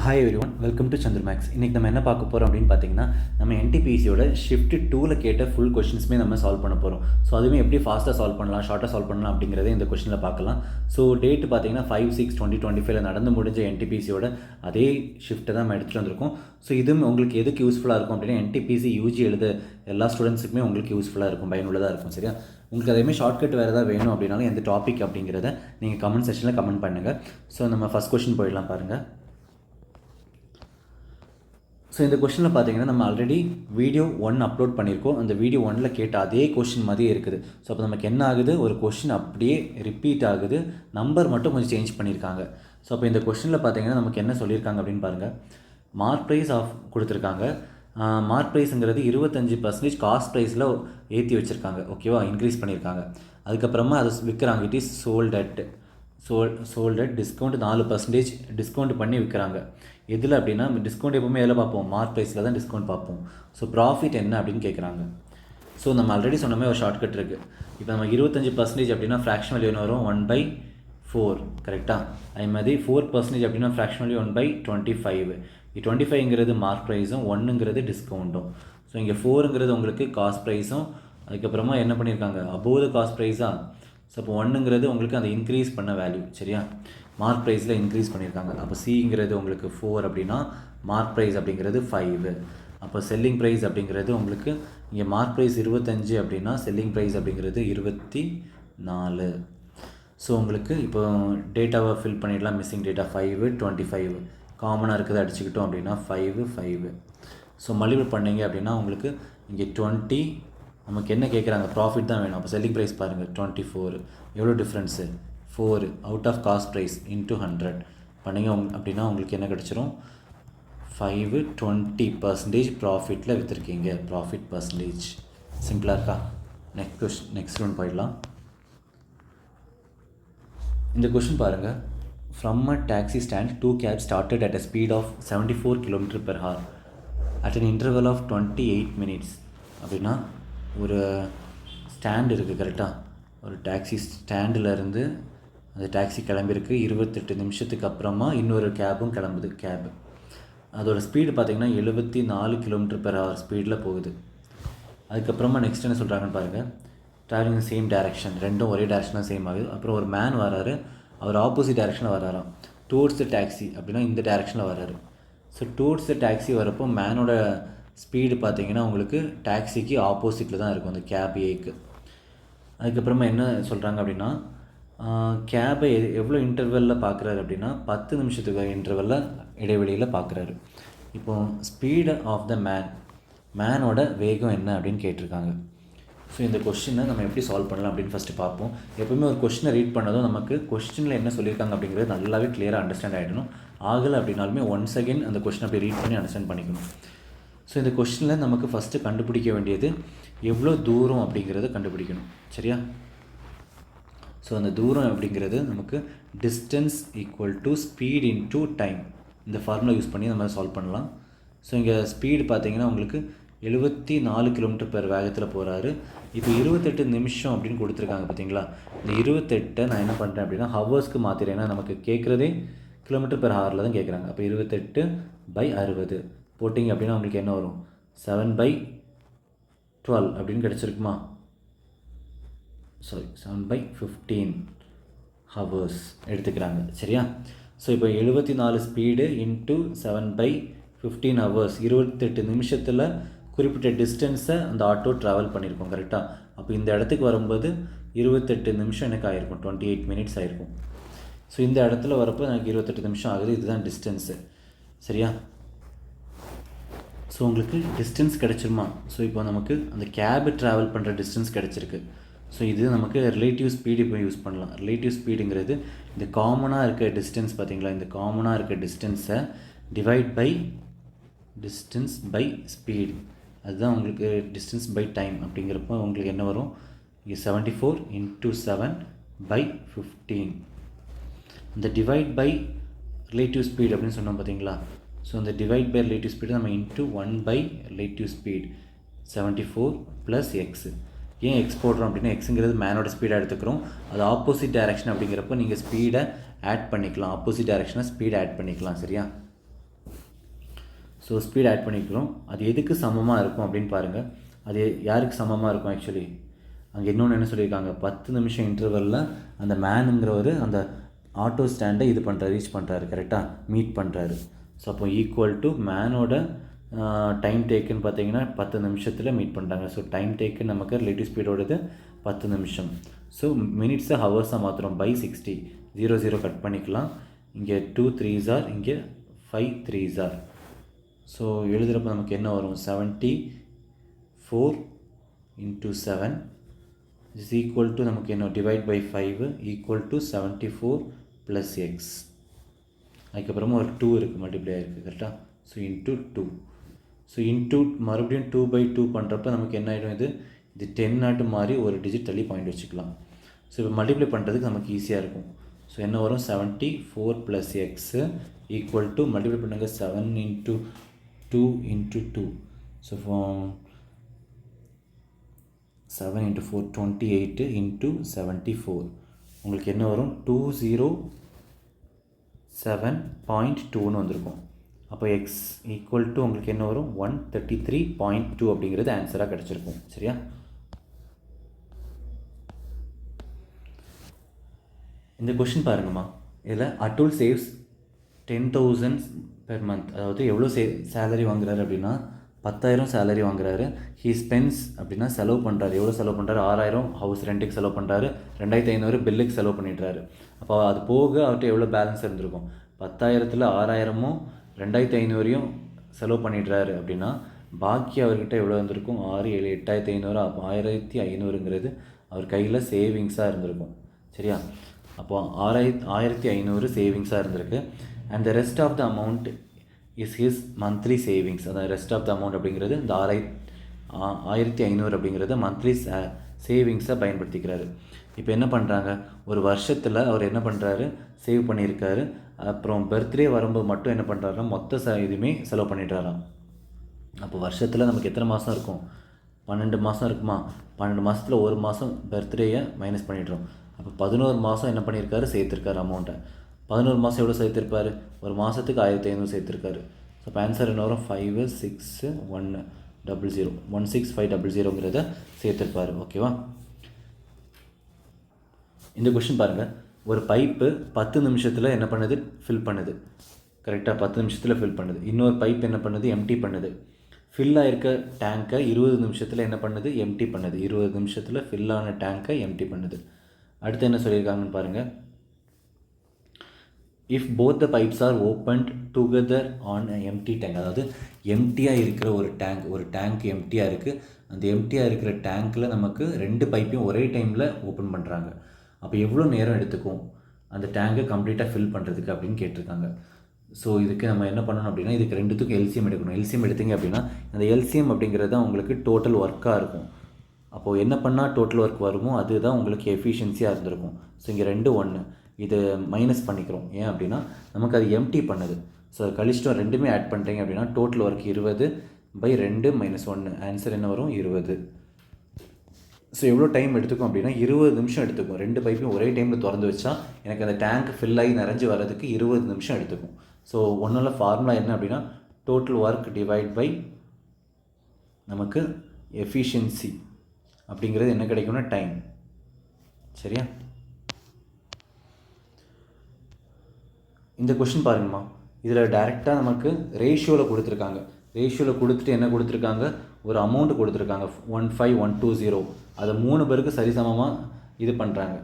Hi everyone, welcome to Chandramaths. இன்றைக்கி நம்ம என்ன பார்க்க போகிறோம் அப்படின்னு பார்த்தீங்கன்னா, நம்ம என்டிபிசியோட ஷிஃப்ட் 2ல் கேட்ட ஃபுல் கொஷின்ஸுமே நம்ம சால்வ் பண்ண போகிறோம். ஸோ அதுவுமே எப்படி ஃபாஸ்ட்டாக சால்வ் பண்ணலாம், ஷார்ட்டாக சால்வ் பண்ணலாம் அப்படிங்கிறத இந்த கொஷினில் பார்க்கலாம். ஸோ டேட்டு பார்த்தீங்கன்னா 5/6/2025 நடந்து முடிஞ்ச என்டிபிசியோட அதே ஷிஃப்ட்டை தான் நம்ம எடுத்துகிட்டு வந்திருக்கோம். ஸோ இதுவும் உங்களுக்கு எதுக்கு யூஸ்ஃபுல்லாக இருக்கும் அப்படின்னா, என்டிபிசி யூஜி எழுத எல்லா ஸ்டூடெண்ட்ஸுக்குமே உங்களுக்கு யூஸ்ஃபுல்லாக இருக்கும், பயனுள்ளதாக இருக்கும். சரியா? உங்களுக்கு அதேமாதிரி ஷார்ட்கட் வேறு ஏதாவது வேணும் அப்படின்னாலும் எந்த டாபிக் அப்படிங்கிறத நீங்கள் கமெண்ட் செக்ஷனில் கமெண்ட் பண்ணுங்கள். ஸோ நம்ம ஃபஸ்ட் கொஷின் போயிடலாம் பாருங்கள். ஸோ இந்த கொஷனில் பார்த்தீங்கன்னா நம்ம ஆல்ரெடி வீடியோ 1 அப்லோட் பண்ணியிருக்கோம். அந்த வீடியோ 1ல் கேட்ட அதே கொஷின் மாதிரியே இருக்குது. ஸோ அப்போ நமக்கு என்ன ஆகுது, ஒரு கொஷின் அப்படியே ரிப்பீட் ஆகுது, நம்பர் மட்டும் கொஞ்சம் சேஞ்ச் பண்ணியிருக்காங்க. ஸோ அப்போ இந்த கொஷனில் பார்த்தீங்கன்னா நமக்கு என்ன சொல்லியிருக்காங்க அப்படின்னு பாருங்கள். மார்க் ப்ரைஸ் ஆஃப் கொடுத்துருக்காங்க. மார்க் ப்ரைஸுங்கிறது 25% காஸ்ட் ப்ரைஸில் ஏற்றி வச்சுருக்காங்க. ஓகேவா? இன்க்ரீஸ் பண்ணியிருக்காங்க. அதுக்கப்புறமா அதை விற்கிறாங்க. It is sold at discount 4% discount பண்ணி விற்கிறாங்க. எதில் அப்படின்னா, டிஸ்கவுண்ட் எப்பவுமே எதில் பார்ப்போம், மார்க் ப்ரைஸில் தான் டிஸ்கவுண்ட் பார்ப்போம். ஸோ ப்ராஃபிட் என்ன அப்படின்னு கேட்குறாங்க. ஸோ நம்ம ஆல்ரெடி சொன்ன மாதிரி ஒரு ஷார்ட்கட் இருக்குது. இப்போ நம்ம 25% அப்படின்னா ஃப்ராக்ஷன் வேல்யூ என்ன வரும், 1/4. கரெக்டாக? அதே மாதிரி 4% அப்படின்னா ஃப்ராக்ஷன் வேல்யூ 1/25. 25ங்கிறது மார்க் ப்ரைஸும், 1ங்கிறது டிஸ்கவுண்ட்டும். ஸோ இங்கே 4ங்கிறது உங்களுக்கு காஸ்ட் ப்ரைஸும், அதுக்கப்புறமா என்ன பண்ணியிருக்காங்க, அபோவ் த காஸ்ட் ப்ரைஸாக. ஸோ அப்போ 1ங்கிறது உங்களுக்கு அந்த இன்க்ரீஸ் பண்ண வேல்யூ. சரியா? மார்க் ப்ரைஸில் இன்க்ரீஸ் பண்ணியிருக்காங்க. அப்போ சிங்கிறது உங்களுக்கு 4 அப்படின்னா மார்க் ப்ரைஸ் அப்படிங்கிறது 5. அப்போ செல்லிங் ப்ரைஸ் அப்படிங்கிறது உங்களுக்கு இங்கே மார்க் ப்ரைஸ் 25 அப்படின்னா செல்லிங் ப்ரைஸ் அப்படிங்கிறது 24. ஸோ உங்களுக்கு இப்போ டேட்டாவை ஃபில் பண்ணிடலாம். மிஸ்ஸிங் டேட்டா 5, 25 காமனாக இருக்குது அடிச்சுக்கிட்டோம் அப்படின்னா 5, 5. ஸோ மல்டிபிள் பண்ணிங்க அப்படின்னா உங்களுக்கு இங்கே 20. நமக்கு என்ன கேட்குறாங்க, ப்ராஃபிட் தான் வேணும். அப்போ செல்லிங் ப்ரைஸ் பாருங்கள் 24. எவ்வளோ difference, 4 out of cost price into 100 பண்ணிங்க அப்படின்னா உங்களுக்கு என்ன கிடச்சிரும், 5 20% ப்ராஃபிட்டில் விற்றுருக்கீங்க. Profit percentage. சிம்பிளாக இருக்கா? நெக்ஸ்ட் ஒன் போயிடலாம். இந்த கொஷின் பாருங்கள். From a taxi stand 2 cabs started at a speed of 74 km/h at an interval of 28 minutes. அப்படின்னா ஒரு ஸ்டாண்ட் இருக்குது. கரெக்டாக? ஒரு டாக்ஸி ஸ்டாண்டிலேருந்து அந்த டாக்ஸி கிளம்பியிருக்கு. 28 நிமிஷத்துக்கு அப்புறமா இன்னொரு கேபும் கிளம்புது. கேபு அதோடய ஸ்பீடு பார்த்திங்கன்னா 74 km/h ஸ்பீடில் போகுது. அதுக்கப்புறமா நெக்ஸ்ட் என்ன சொல்கிறாங்கன்னு பாருங்கள். ட்ராவலிங் சேம் டேரெக்ஷன், ரெண்டும் ஒரே டேரெக்ஷன் தான் சேம் ஆகுது. அப்புறம் ஒரு மேன் வராரு, அவர் ஆப்போசிட் டேரெக்ஷனில் வராராம். டுவோர்ட்ஸ் த டாக்ஸி அப்படின்னா இந்த டேரெக்ஷனில் வராரு. ஸோ டுவோர்ட்ஸ் த டாக்ஸி வரப்போ மேனோட ஸ்பீடு பார்த்திங்கன்னா உங்களுக்கு டாக்ஸிக்கு ஆப்போசிட்டில் தான் இருக்கும், அந்த கேப் ஏக்கு. அதுக்கப்புறமா என்ன சொல்கிறாங்க அப்படின்னா, கேபை எவ்வளோ இன்டர்வெல்லில் பார்க்குறாரு அப்படின்னா 10 நிமிஷத்துக்கு இன்டர்வெல்லில் இடைவெளியில் பார்க்குறாரு. இப்போது ஸ்பீடு ஆஃப் த மேனோட வேகம் என்ன அப்படின்னு கேட்டிருக்காங்க. ஸோ இந்த கொஸ்டினை நம்ம எப்படி சால்வ் பண்ணலாம் அப்படின்னு ஃபஸ்ட்டு பார்ப்போம். எப்போவுமே ஒரு கொஸ்டினை ரீட் பண்ணதும் நமக்கு கொஸ்டினில் என்ன சொல்லியிருக்காங்க அப்படிங்கிறது நல்லாவே கிளியராக அண்டர்ஸ்டாண்ட் ஆகிடணும். ஆகலை அப்படின்னாலுமே ஒன்ஸ் அகெயின் அந்த கொஸ்டினை அப்படி ரீட் பண்ணி அண்டர்ஸ்டாண்ட் பண்ணிக்கணும். ஸோ இந்த கொஸ்டினில் நமக்கு ஃபஸ்ட்டு கண்டுபிடிக்க வேண்டியது எவ்வளோ தூரம் அப்படிங்கிறத கண்டுபிடிக்கணும். சரியா? ஸோ அந்த தூரம் அப்படிங்கிறது நமக்கு distance equal to speed into time. இந்த ஃபார்முலா யூஸ் பண்ணி நம்ம சால்வ் பண்ணலாம். ஸோ இங்கே ஸ்பீடு பார்த்திங்கன்னா உங்களுக்கு 74 km/h வேகத்தில் போகிறாரு. இப்போ 28 நிமிஷம் அப்படின்னு கொடுத்துருக்காங்க பார்த்தீங்களா. இந்த 28 நான் என்ன பண்ணுறேன் அப்படின்னா ஹவர்ஸ்க்கு மாற்றிடுறேன். ஏன்னா நமக்கு கேட்குறதே km/hல தான் கேட்குறாங்க. அப்போ 28/60 போட்டிங்க அப்படின்னா உங்களுக்கு என்ன வரும், 7/12 அப்படின்னு கிடச்சிருக்குமா. 7/15 ஹவர்ஸ் எடுத்துக்கிறாங்க. சரியா? ஸோ இப்போ 74 ஸ்பீடு இன்ட்டு 7/15 ஹவர்ஸ், 28 நிமிஷத்தில் குறிப்பிட்ட டிஸ்டன்ஸை அந்த ஆட்டோ ட்ராவல் பண்ணியிருக்கோம். கரெக்டாக? அப்போ இந்த இடத்துக்கு வரும்போது 28 நிமிஷம் எனக்கு ஆகிருக்கும், 28 minutes ஆகிருக்கும். ஸோ இந்த இடத்துல வரப்போ எனக்கு 28 நிமிஷம் ஆகுது. இதுதான் டிஸ்டன்ஸு. சரியா? ஸோ உங்களுக்கு டிஸ்டன்ஸ் கிடச்சிருமா. ஸோ இப்போ நமக்கு அந்த கேபு ட்ராவல் பண்ணுற டிஸ்டன்ஸ் கிடச்சிருக்கு. ஸோ இது நமக்கு ரிலேட்டிவ் ஸ்பீடு இப்போ யூஸ் பண்ணலாம். ரிலேட்டிவ் ஸ்பீடுங்கிறது இந்த காமனாக இருக்க டிஸ்டன்ஸ் பார்த்திங்களா, இந்த காமனாக இருக்க டிஸ்டன்ஸை divide by distance by speed, அதுதான் உங்களுக்கு டிஸ்டன்ஸ் பை டைம். அப்படிங்கிறப்போ உங்களுக்கு என்ன வரும், இங்கே 74 × 7/15. இந்த டிவைட் பை ரிலேட்டிவ் ஸ்பீட் அப்படின்னு சொன்னோம் பார்த்தீங்களா. ஸோ இந்த டிவைட் பை ரிலேட்டிவ் ஸ்பீடு நம்ம இன்ட்டு 1/ரிலேட்டிவ் ஸ்பீட் 74 + x. ஏன் எக்ஸ் போடுறோம் அப்படின்னா, எக்ஸுங்கிறது மேனோட ஸ்பீடாக எடுத்துக்கிறோம். அது ஆப்போசிட் டைரக்ஷன் அப்படிங்கிறப்போ நீங்கள் ஸ்பீடை ஆட் பண்ணிக்கலாம். ஆப்போசிட் டைரக்ஷனை ஸ்பீடை ஆட் பண்ணிக்கலாம். சரியா? ஸோ ஸ்பீட் ஆட் பண்ணிக்கிறோம். அது எதுக்கு சமமாக இருக்கும் அப்படின்னு பாருங்கள். அது யாருக்கு சமமாக இருக்கும் ஆக்சுவலி? அங்கே இன்னொன்று என்ன சொல்லியிருக்காங்க, 10 நிமிஷம் இன்டர்வலில் அந்த மேனுங்கிறவர் அந்த ஆட்டோ ஸ்டாண்டை இது பண்ணுறாரு, ரீச் பண்ணுறாரு, கரெக்டாக மீட் பண்ணுறாரு. ஸோ அப்போ ஈக்குவல் டு மேனோட டைம் டேக்குன்னு பார்த்தீங்கன்னா 10 நிமிஷத்தில் மீட் பண்ணுறாங்க. ஸோ டைம் டேக்கு நமக்கு ரிலேட்டிவ் ஸ்பீடோடது 10 நிமிஷம். ஸோ மினிட்ஸை ஹவர்ஸாக மாற்றுறோம் பை 60. 0 கட் பண்ணிக்கலாம். இங்கே 2 3s ஆர், இங்கே 5 3s ஆர். ஸோ எழுதுகிறப்ப நமக்கு என்ன வரும், 74 × 7 is equal to நமக்கு என்ன, divide by 5 equal to 74 + x. அதுக்கப்புறமா ஒரு 2 இருக்குது, மல்டிப்ளை இருக்குது, கரெக்டாக? So into 2. ஸோ இன்ட்டு மறுபடியும் 2/2 பண்ணுறப்ப நமக்கு என்ன ஆகிடும், இது 10 ஆட்டு மாதிரி ஒரு டிஜிட் தள்ளி பாயிண்ட் வச்சுக்கலாம். ஸோ இப்போ மல்டிப்ளை பண்ணுறதுக்கு நமக்கு ஈஸியாக இருக்கும். ஸோ என்ன வரும், 74 + x ஈக்குவல் டு மல்டிப்ளை பண்ணுங்க 7 × 2 × 2. ஸோ 7 × 4 28 × 74. உங்களுக்கு என்ன வரும், 207.2ன்னு வந்திருக்கும். அப்போ எக்ஸ் ஈக்குவல் டு உங்களுக்கு என்ன வரும், 133.2 அப்படிங்கிறது ஆன்சராக கிடச்சிருக்கும். சரியா? இந்த கொஷின் பாருங்கம்மா. இதில் அட்டுல் சேவ்ஸ் 10,000 per month. அதாவது எவ்வளோ சேலரி வாங்குறாரு அப்படின்னா 10,000 சேலரி வாங்குறாரு. ஹீ ஸ்பென்ஸ் அப்படின்னா செலவு பண்ணுறாரு. எவ்வளோ செலவு பண்ணுறாரு, 6,000 ஹவுஸ் ரெண்ட்டுக்கு செலவு பண்ணுறாரு, 2,500 பில்லுக்கு செலவு பண்ணிடுறாரு. அப்போ அது போக அவர்கிட்ட எவ்வளோ பேலன்ஸ் இருந்திருக்கும், 10,000ல் 6,000 2,500 செலவு பண்ணிடுறாரு அப்படின்னா பாக்கி அவர்கிட்ட எவ்வளோ இருந்திருக்கும், 6 7 8,500. அப்போ 1,500ங்கிறது அவர் கையில் சேவிங்ஸாக இருந்திருக்கும். சரியா? அப்போ 1,500 சேவிங்ஸாக இருந்திருக்கு. And the rest of the amount is his monthly savings. அதான் ரெஸ்ட் ஆஃப் த அமௌண்ட் அப்படிங்கிறது இந்த 1,500 அப்படிங்கிறது மந்த்லி சேவிங்ஸை பயன்படுத்திக்கிறாரு. இப்போ என்ன பண்ணுறாங்க, ஒரு வருஷத்தில் அவர் என்ன பண்ணுறாரு, சேவ் பண்ணியிருக்காரு. அப்புறம் பர்த்டே வரும்போது மட்டும் என்ன பண்ணுறாருன்னா மொத்த இதுவுமே செலவு பண்ணிடுறாராம். அப்போ வருஷத்தில் நமக்கு எத்தனை மாதம் இருக்கும், 12 மாதம் இருக்குமா? 12 மாதத்தில் ஒரு மாதம் பர்த்டேயை மைனஸ் பண்ணிடுறோம். அப்போ 11 மாதம் என்ன பண்ணியிருக்காரு, சேர்த்துருக்காரு அமௌண்ட்டை. 11 மாதம் எவ்வளோ சேர்த்துருப்பார், ஒரு மாதத்துக்கு 1,500 சேர்த்துருக்காரு. ஸோ இப்போ ஆன்சர் என்ன வரும், 56100 16500ங்கிறத சேர்த்துருப்பார். ஓகேவா? இந்த கொஷின் பாருங்கள். ஒரு பைப்பு 10 நிமிஷத்தில் என்ன பண்ணுது, ஃபில் பண்ணுது. கரெக்டாக 10 நிமிஷத்தில் ஃபில் பண்ணுது. இன்னொரு பைப் என்ன பண்ணுது, எம்டி பண்ணுது. ஃபில் ஆகிருக்க டேங்கை 20 நிமிஷத்தில் என்ன பண்ணுது, எம்டி பண்ணுது. 20 நிமிஷத்தில் ஃபில்லான டேங்கை எம்டி பண்ணுது. அடுத்து என்ன சொல்லியிருக்காங்கன்னு பாருங்கள். If both the pipes are opened together on empty tank. அதாவது எம்டியாக இருக்கிற ஒரு டேங்க் எம்டியாக இருக்குது. அந்த எம்டியாக இருக்கிற டேங்க்கில் நமக்கு 2 பைப்பையும் ஒரே டைமில் ஓப்பன் பண்ணுறாங்க. அப்போ எவ்வளோ நேரம் எடுத்துக்கும் அந்த டேங்கை கம்ப்ளீட்டாக ஃபில் பண்ணுறதுக்கு அப்படின்னு கேட்டிருக்காங்க. ஸோ இதுக்கு நம்ம என்ன பண்ணணும் அப்படின்னா, இதுக்கு ரெண்டுத்துக்கும் எல்சிஎம் எடுக்கணும். எல்சிஎம் எடுத்தீங்க அப்படின்னா அந்த எல்சிஎம் அப்படிங்கிறது தான் உங்களுக்கு டோட்டல் ஒர்க்காக இருக்கும். அப்போது என்ன பண்ணால் டோட்டல் ஒர்க் வருமோ அதுதான் உங்களுக்கு எஃபிஷியன்சியாக இருந்திருக்கும். ஸோ இங்கே 2 1 இது மைனஸ் பண்ணிக்கிறோம். ஏன் அப்படின்னா நமக்கு அது எம்டி பண்ணுது. ஸோ கழிச்சிட்டோம், ரெண்டுமே ஆட் பண்ணுறீங்க அப்படின்னா டோட்டல் ஒர்க் 20/2 - 1. ஆன்சர் என்ன வரும், 20. ஸோ எவ்வளோ டைம் எடுத்துக்கும் அப்படின்னா 20 நிமிஷம் எடுத்துக்கும். 2 பைப்பையும் ஒரே டைமில் திறந்து வச்சா எனக்கு அந்த டேங்க் ஃபில் ஆகி நிறைஞ்சு வர்றதுக்கு 20 நிமிஷம் எடுத்துக்கும். ஸோ ஒன்றும் ஃபார்முலா என்ன அப்படின்னா டோட்டல் ஒர்க் டிவைட் பை நமக்கு எஃபிஷியன்சி அப்படிங்கிறது என்ன கிடைக்கும்னா டைம். சரியா? இந்த கொஷின் பாருங்கம்மா. இதில் டைரெக்டாக நமக்கு ரேஷியோவில் கொடுத்துருக்காங்க. ரேஷியோவில் கொடுத்துட்டு என்ன கொடுத்துருக்காங்க, ஒரு அமௌண்ட் கொடுத்துருக்காங்க 15,120. அதை 3 பேருக்கு சரிசமமாக இது பண்ணுறாங்க.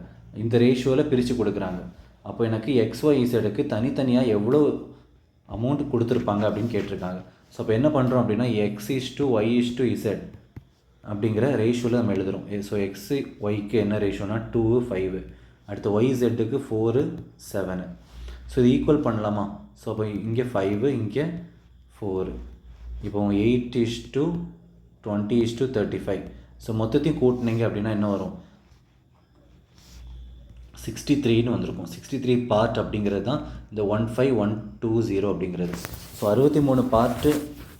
இந்த ரேஷியோவில் பிரித்து கொடுக்குறாங்க. அப்போ எனக்கு XYZக்கு தனித்தனியாக எவ்வளோ அமௌண்ட் கொடுத்துருப்பாங்க அப்படின்னு கேட்டிருக்காங்க. ஸோ அப்போ என்ன பண்ணுறோம் அப்படின்னா X:Y:Z அப்படிங்கிற ரேஷியோவில் நம்ம எழுதுகிறோம். ஸோ XYக்கு என்ன ரேஷியோனா 2 5, அடுத்து YZக்கு 4 7. ஸோ இது ஈக்குவல் பண்ணலாமா? ஸோ அப்போ இங்கே 5 இங்கே 4. இப்போ 8:20:35. ஸோ மொத்தத்தையும் கூட்டினீங்க அப்படின்னா என்ன வரும், 63ன்னு வந்திருக்கும். 63 பார்ட் அப்படிங்கிறது தான் இந்த 15,120 அப்படிங்கிறது. ஸோ 63 பார்ட்டு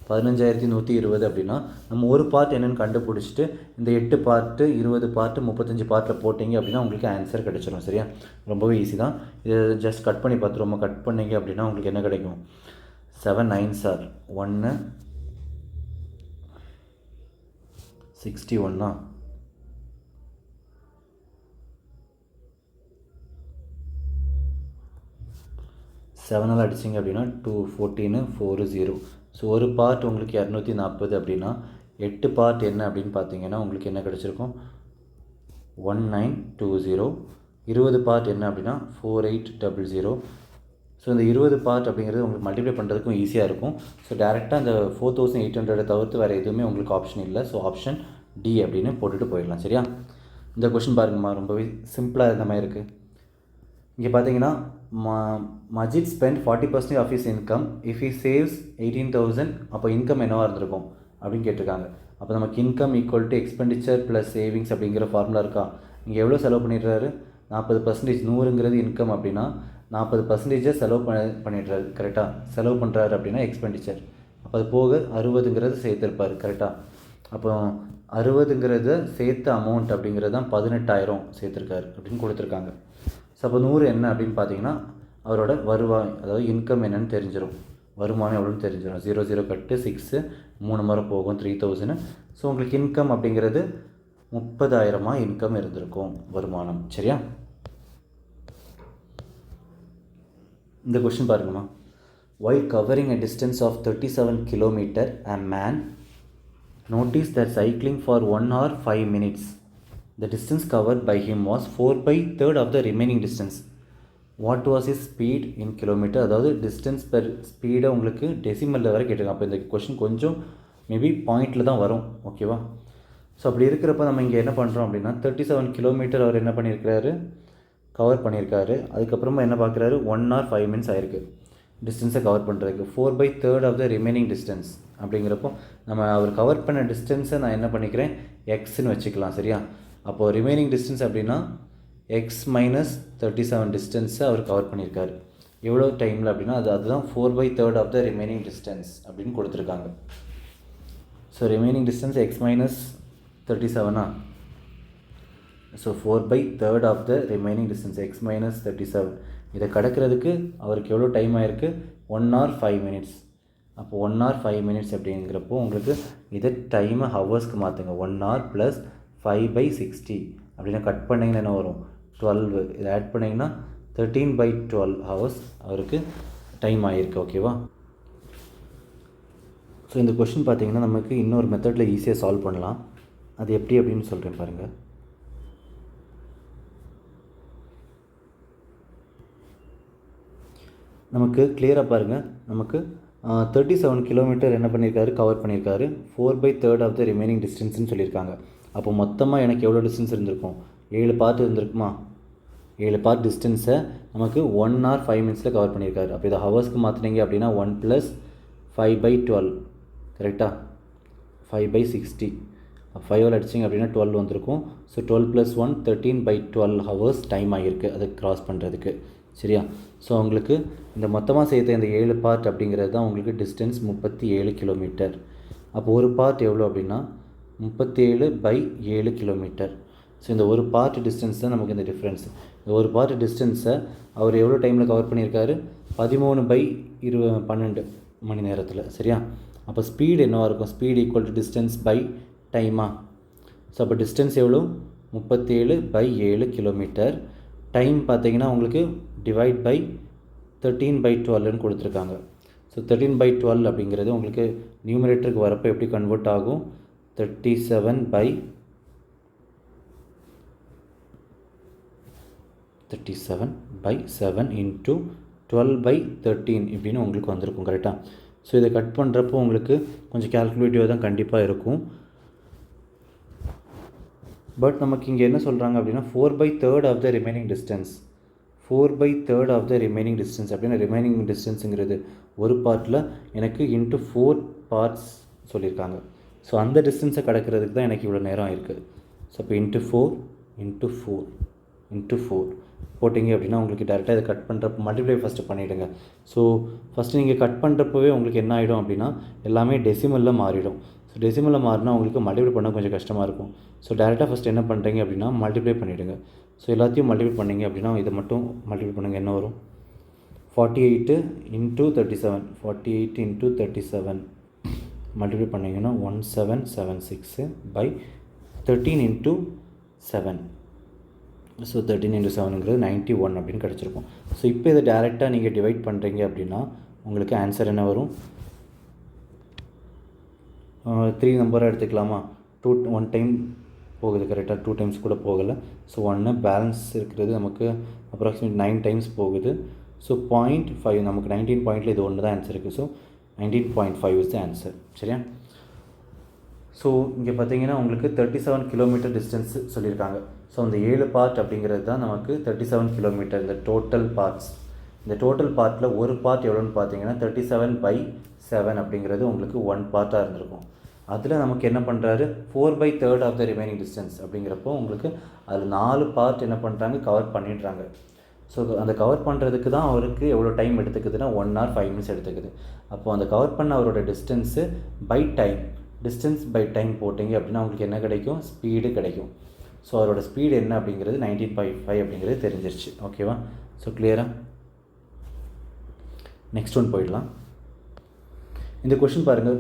15,120 அப்படின்னா நம்ம ஒரு பார்ட் என்னென்னு கண்டுபிடிச்சிட்டு இந்த 8 பார்ட்டு 20 பார்ட்டு 35 பார்ட்டில் போட்டிங்க அப்படின்னா உங்களுக்கு ஆன்சர் கிடச்சிரும். சரியா? ரொம்பவே ஈஸி தான். இதை ஜஸ்ட் கட் பண்ணி பார்த்துருவோம். கட் பண்ணிங்க அப்படின்னா உங்களுக்கு என்ன கிடைக்கும், 7 9s are 1 61 7ஆல் அடிச்சிங்க அப்படின்னா 2 14 4 0. ஸோ ஒரு பார்ட் உங்களுக்கு 240 அப்படின்னா 8 பார்ட் என்ன அப்படின்னு பார்த்தீங்கன்னா உங்களுக்கு என்ன கிடச்சிருக்கும் 1920. 20 பார்ட் என்ன அப்படின்னா 4800. ஸோ இந்த 20 பார்ட் அப்படிங்கிறது உங்களுக்கு மல்டிப்ளை பண்ணுறதுக்கும் ஈஸியாக இருக்கும். ஸோ டேரெக்டாக அந்த 4800 தவிர்த்து வேறு எதுவுமே உங்களுக்கு ஆப்ஷன் இல்லை. ஸோ ஆப்ஷன் டி அப்படின்னு போட்டுட்டு போயிடலாம். சரியா? இந்த கொஷின் பாருங்கம்மா, ரொம்பவே சிம்பிளாக இருந்த மாதிரி இருக்குது. இங்கே பார்த்தீங்கன்னா Majid spend 40% of his income if he saves 18,000. அப்போ இன்கம் என்னவாக இருந்திருக்கும் அப்படின்னு கேட்டிருக்காங்க. அப்போ நமக்கு income equal to expenditure plus savings அப்படிங்கிற ஃபார்முலா இருக்கா? இங்கே எவ்வளோ செலவு பண்ணிடுறாரு? 40%. 100ங்கிறது இன்கம் அப்படின்னா 40% செலவு பண்ணிடுறாரு. கரெக்டாக? செலவு பண்ணுறாரு அப்படின்னா எக்ஸ்பெண்டிச்சர். அப்போ அது போக 60ங்கிறது சேர்த்துருப்பார். கரெக்டாக? அப்போ 60ங்கிறத சேர்த்த அமௌண்ட் அப்படிங்கிறது தான் 18,000 சேர்த்துருக்காரு அப்படின்னு கொடுத்துருக்காங்க. ஸோ அப்போ 100 என்ன அப்படின்னு பார்த்தீங்கன்னா அவரோட வருவாய், அதாவது இன்கம் என்னென்னு தெரிஞ்சிடும். வருமானம் எவ்வளோன்னு தெரிஞ்சிடும். 00 கட்டு 6 3 முறை போகும் 3000. ஸோ உங்களுக்கு இன்கம் அப்படிங்கிறது 30,000 இன்கம் இருந்திருக்கும், வருமானம். சரியா? இந்த கொஸ்டின் பாருங்கம்மா. While covering a distance of 37 km, a man noticed that cycling for 1 hour 5 minutes. The distance covered by him was 4/3 of the remaining distance. What was his speed in kilometer? அதாவது distance per ஸ்பீடை உங்களுக்கு டெசிமலில் வரை கேட்டிருக்காங்க. அப்போ இந்த question கொஞ்சம் maybe பாயிண்டில் தான் வரும். ஓகேவா? ஸோ அப்படி இருக்கிறப்ப நம்ம இங்கே என்ன பண்ணுறோம் அப்படின்னா 37 கிலோமீட்டர் அவர் என்ன பண்ணியிருக்கிறாரு, கவர் பண்ணியிருக்காரு. அதுக்கப்புறமா என்ன பார்க்குறாரு, 1 hour 5 minutes ஆயிருக்கு டிஸ்டன்ஸை கவர் பண்ணுறதுக்கு. 4/3 ஆஃப் த ரிமைனிங் டிஸ்டன்ஸ் அப்படிங்கிறப்போ நம்ம அவர் கவர் பண்ண டிஸ்டன்ஸை நான் என்ன பண்ணிக்கிறேன், எக்ஸ்ன்னு வச்சுக்கலாம். சரியா? அப்போது ரிமைனிங் டிஸ்டன்ஸ் அப்படின்னா எக்ஸ் மைனஸ் 37 டிஸ்டன்ஸை அவர் கவர் பண்ணியிருக்காரு. எவ்வளோ டைமில் அப்படின்னா அதுதான் 4/3 ஆஃப் த ரிமைனிங் டிஸ்டன்ஸ் அப்படின்னு கொடுத்துருக்காங்க. So remaining distance x minus 37. So 4/3 of the remaining distance x minus 37. இதை கடக்கிறதுக்கு அவருக்கு எவ்வளோ டைம் ஆகிருக்கு, 1 hour 5 minutes. அப்போ 1 hour 5 minutes அப்படிங்கிறப்போ உங்களுக்கு இதை டைமை ஹவர்ஸ்க்கு மாற்றுங்க. 1 hour ப்ளஸ் 5/60 அப்படின்னா கட் பண்ணிங்கன்னா என்ன வரும், 12. இதை ஆட் பண்ணிங்கன்னா 13/12 ஹவர்ஸ் அவருக்கு டைம் ஆகிருக்கு. ஓகேவா? ஸோ இந்த கொஷின் பார்த்திங்கன்னா நமக்கு இன்னொரு மெத்தடில் ஈஸியாக சால்வ் பண்ணலாம். அது எப்படி அப்படின்னு சொல்கிறேன் பாருங்கள். நமக்கு கிளியராக பாருங்கள். நமக்கு 37 கிலோமீட்டர் என்ன பண்ணியிருக்காரு, கவர் பண்ணியிருக்காரு. 4/3 ஆஃப் த ரிமைனிங் டிஸ்டன்ஸ்னு சொல்லியிருக்காங்க. அப்போ மொத்தமாக எனக்கு எவ்வளோ டிஸ்டன்ஸ் இருந்திருக்கும், 7 பார்ட் இருந்திருக்குமா? 7 பார்ட் டிஸ்டன்ஸை நமக்கு 1 hour 5 minutes கவர் பண்ணியிருக்காரு. அப்போ இதை ஹவர்ஸ்க்கு மாற்றினீங்க அப்படின்னா 1 + 5/12. கரெக்டாக? 5/60. 5ஆல் அடிச்சிங்க அப்படின்னா 12 வந்திருக்கும். ஸோ 12 + 1 13/12 ஹவர்ஸ் டைம் ஆகிருக்கு அதை க்ராஸ் பண்ணுறதுக்கு. சரியா? ஸோ உங்களுக்கு இந்த மொத்தமாக சேர்த்த இந்த 7 பார்ட் அப்படிங்கிறது தான் உங்களுக்கு டிஸ்டன்ஸ் 37 கிலோமீட்டர். அப்போ ஒரு பார்ட் எவ்வளோ அப்படின்னா 37/7 கிலோமீட்டர். ஸோ இந்த ஒரு பார்ட் டிஸ்டன்ஸ் தான் நமக்கு இந்த டிஃப்ரென்ஸ். இந்த ஒரு பார்ட் டிஸ்டன்ஸை அவர் எவ்வளோ டைமில் கவர் பண்ணியிருக்காரு, 13/12 மணி நேரத்தில். சரியா? அப்போ ஸ்பீடு என்னவாக இருக்கும், speed equal to distance by டைமா. ஸோ அப்போ டிஸ்டன்ஸ் எவ்வளோ, 37/7 கிலோமீட்டர். டைம் பார்த்தீங்கன்னா உங்களுக்கு டிவைட் பை 13/12ன்னு கொடுத்துருக்காங்க. ஸோ 13/12 அப்படிங்கிறது உங்களுக்கு நியூமரேட்டருக்கு வரப்போ எப்படி கன்வெர்ட் ஆகும், 37/7 இன்ட்டு 12/13 இப்படின்னு உங்களுக்கு வந்திருக்கும். கரெக்டாக? ஸோ இதை கட் பண்ணுறப்போ உங்களுக்கு கொஞ்சம் கேல்குலேட்டிவாக தான் கண்டிப்பாக இருக்கும். பட் நமக்கு இங்கே என்ன சொல்கிறாங்க அப்படின்னா 4/3 of the remaining distance. 4/3 of the remaining distance அப்படின்னா ரிமைனிங் டிஸ்டன்ஸுங்கிறது ஒரு பார்ட்டில் எனக்கு இன்ட்டு 4 பார்ட்ஸ் சொல்லியிருக்காங்க. ஸோ அந்த டிஸ்டன்ஸை கடக்கிறதுக்கு தான் எனக்கு இவ்வளோ நேரம் இருக்குது. ஸோ இப்போ இன்ட்டு 4 போட்டிங்க அப்படின்னா உங்களுக்கு டேரெக்டாக இதை கட் பண்ணுறப்போ மல்டிப்ளை ஃபஸ்ட்டு பண்ணிவிடுங்க. ஸோ ஃபஸ்ட்டு நீங்கள் கட் பண்ணுறப்பவே உங்களுக்கு என்ன ஆகிடும் அப்படின்னா எல்லாமே டெசிமலில் மாறிடும். ஸோ டெசிமலில் மாறினா உங்களுக்கு மல்டிப்ளை பண்ண கொஞ்சம் கஷ்டமாக இருக்கும். ஸோ டேரெக்டாக ஃபஸ்ட்டு என்ன பண்ணுறீங்க அப்படின்னா மல்டிப்ளை பண்ணிவிடுங்க. ஸோ எல்லாத்தையும் மல்டிப்ளை பண்ணிங்க அப்படின்னா இதை மட்டும் மல்டிப்ளை பண்ணுங்கள். என்ன வரும், 48 into 37, 48 into 37 மல்டிப்ளை பண்ணிங்கன்னா 1776 by 13 into 7. ஸோ 13 into 7ங்கிறது 91 அப்படின்னு கிடச்சிருக்கும். ஸோ இப்போ இதை டேரெக்டாக நீங்கள் டிவைட் பண்ணுறீங்க அப்படின்னா உங்களுக்கு ஆன்சர் என்ன வரும்? 3 நம்பராக எடுத்துக்கலாமா? 1 டைம் போகுது கரெக்டாக, 2 டைம்ஸ் கூட போகலை. ஸோ 1 பேலன்ஸ் இருக்கிறது நமக்கு அப்ராக்சிமேட் 9 டைம்ஸ் போகுது. ஸோ 0.5 நமக்கு 19 பாயிண்டில் இது ஒன்று தான் ஆன்சர் இருக்குது. So 19.5 is the answer. சரியா? ஸோ இங்கே பார்த்தீங்கன்னா உங்களுக்கு 37 கிலோமீட்டர் டிஸ்டன்ஸ் சொல்லியிருக்காங்க. ஸோ அந்த 7 பார்ட் அப்படிங்கிறது தான் நமக்கு 37 கிலோமீட்டர் இந்த டோட்டல் பார்ட்ஸ். இந்த டோட்டல் பார்ட்டில் ஒரு பார்ட் எவ்வளோன்னு பார்த்தீங்கன்னா 37/7 அப்படிங்கிறது உங்களுக்கு 1 பார்ட்டாக இருந்திருக்கும். அதில் நமக்கு என்ன பண்ணுறாரு 4/3 ஆஃப் த ரிமைனிங் டிஸ்டன்ஸ் அப்படிங்கிறப்போ உங்களுக்கு அதில் 4 பார்ட் என்ன பண்ணுறாங்க கவர் பண்ணிடுறாங்க. ஸோ அந்த கவர் பண்ணுறதுக்கு தான் அவருக்கு எவ்வளோ டைம் எடுத்துக்குதுன்னா 1 hour 5 minutes எடுத்துக்குது. அப்போது அந்த கவர் பண்ண அவரோட distance by time, distance by time போட்டிங்க அப்படின்னா உங்களுக்கு என்ன கிடைக்கும்? ஸ்பீடு கிடைக்கும். ஸோ அவரோட ஸ்பீடு என்ன அப்படிங்கிறது 19.5 அப்படிங்கிறது தெரிஞ்சிருச்சு. ஓகேவா? ஸோ கிளியராக நெக்ஸ்ட் ஒன் போயிடலாம். இந்த கொஷின் பாருங்கள்,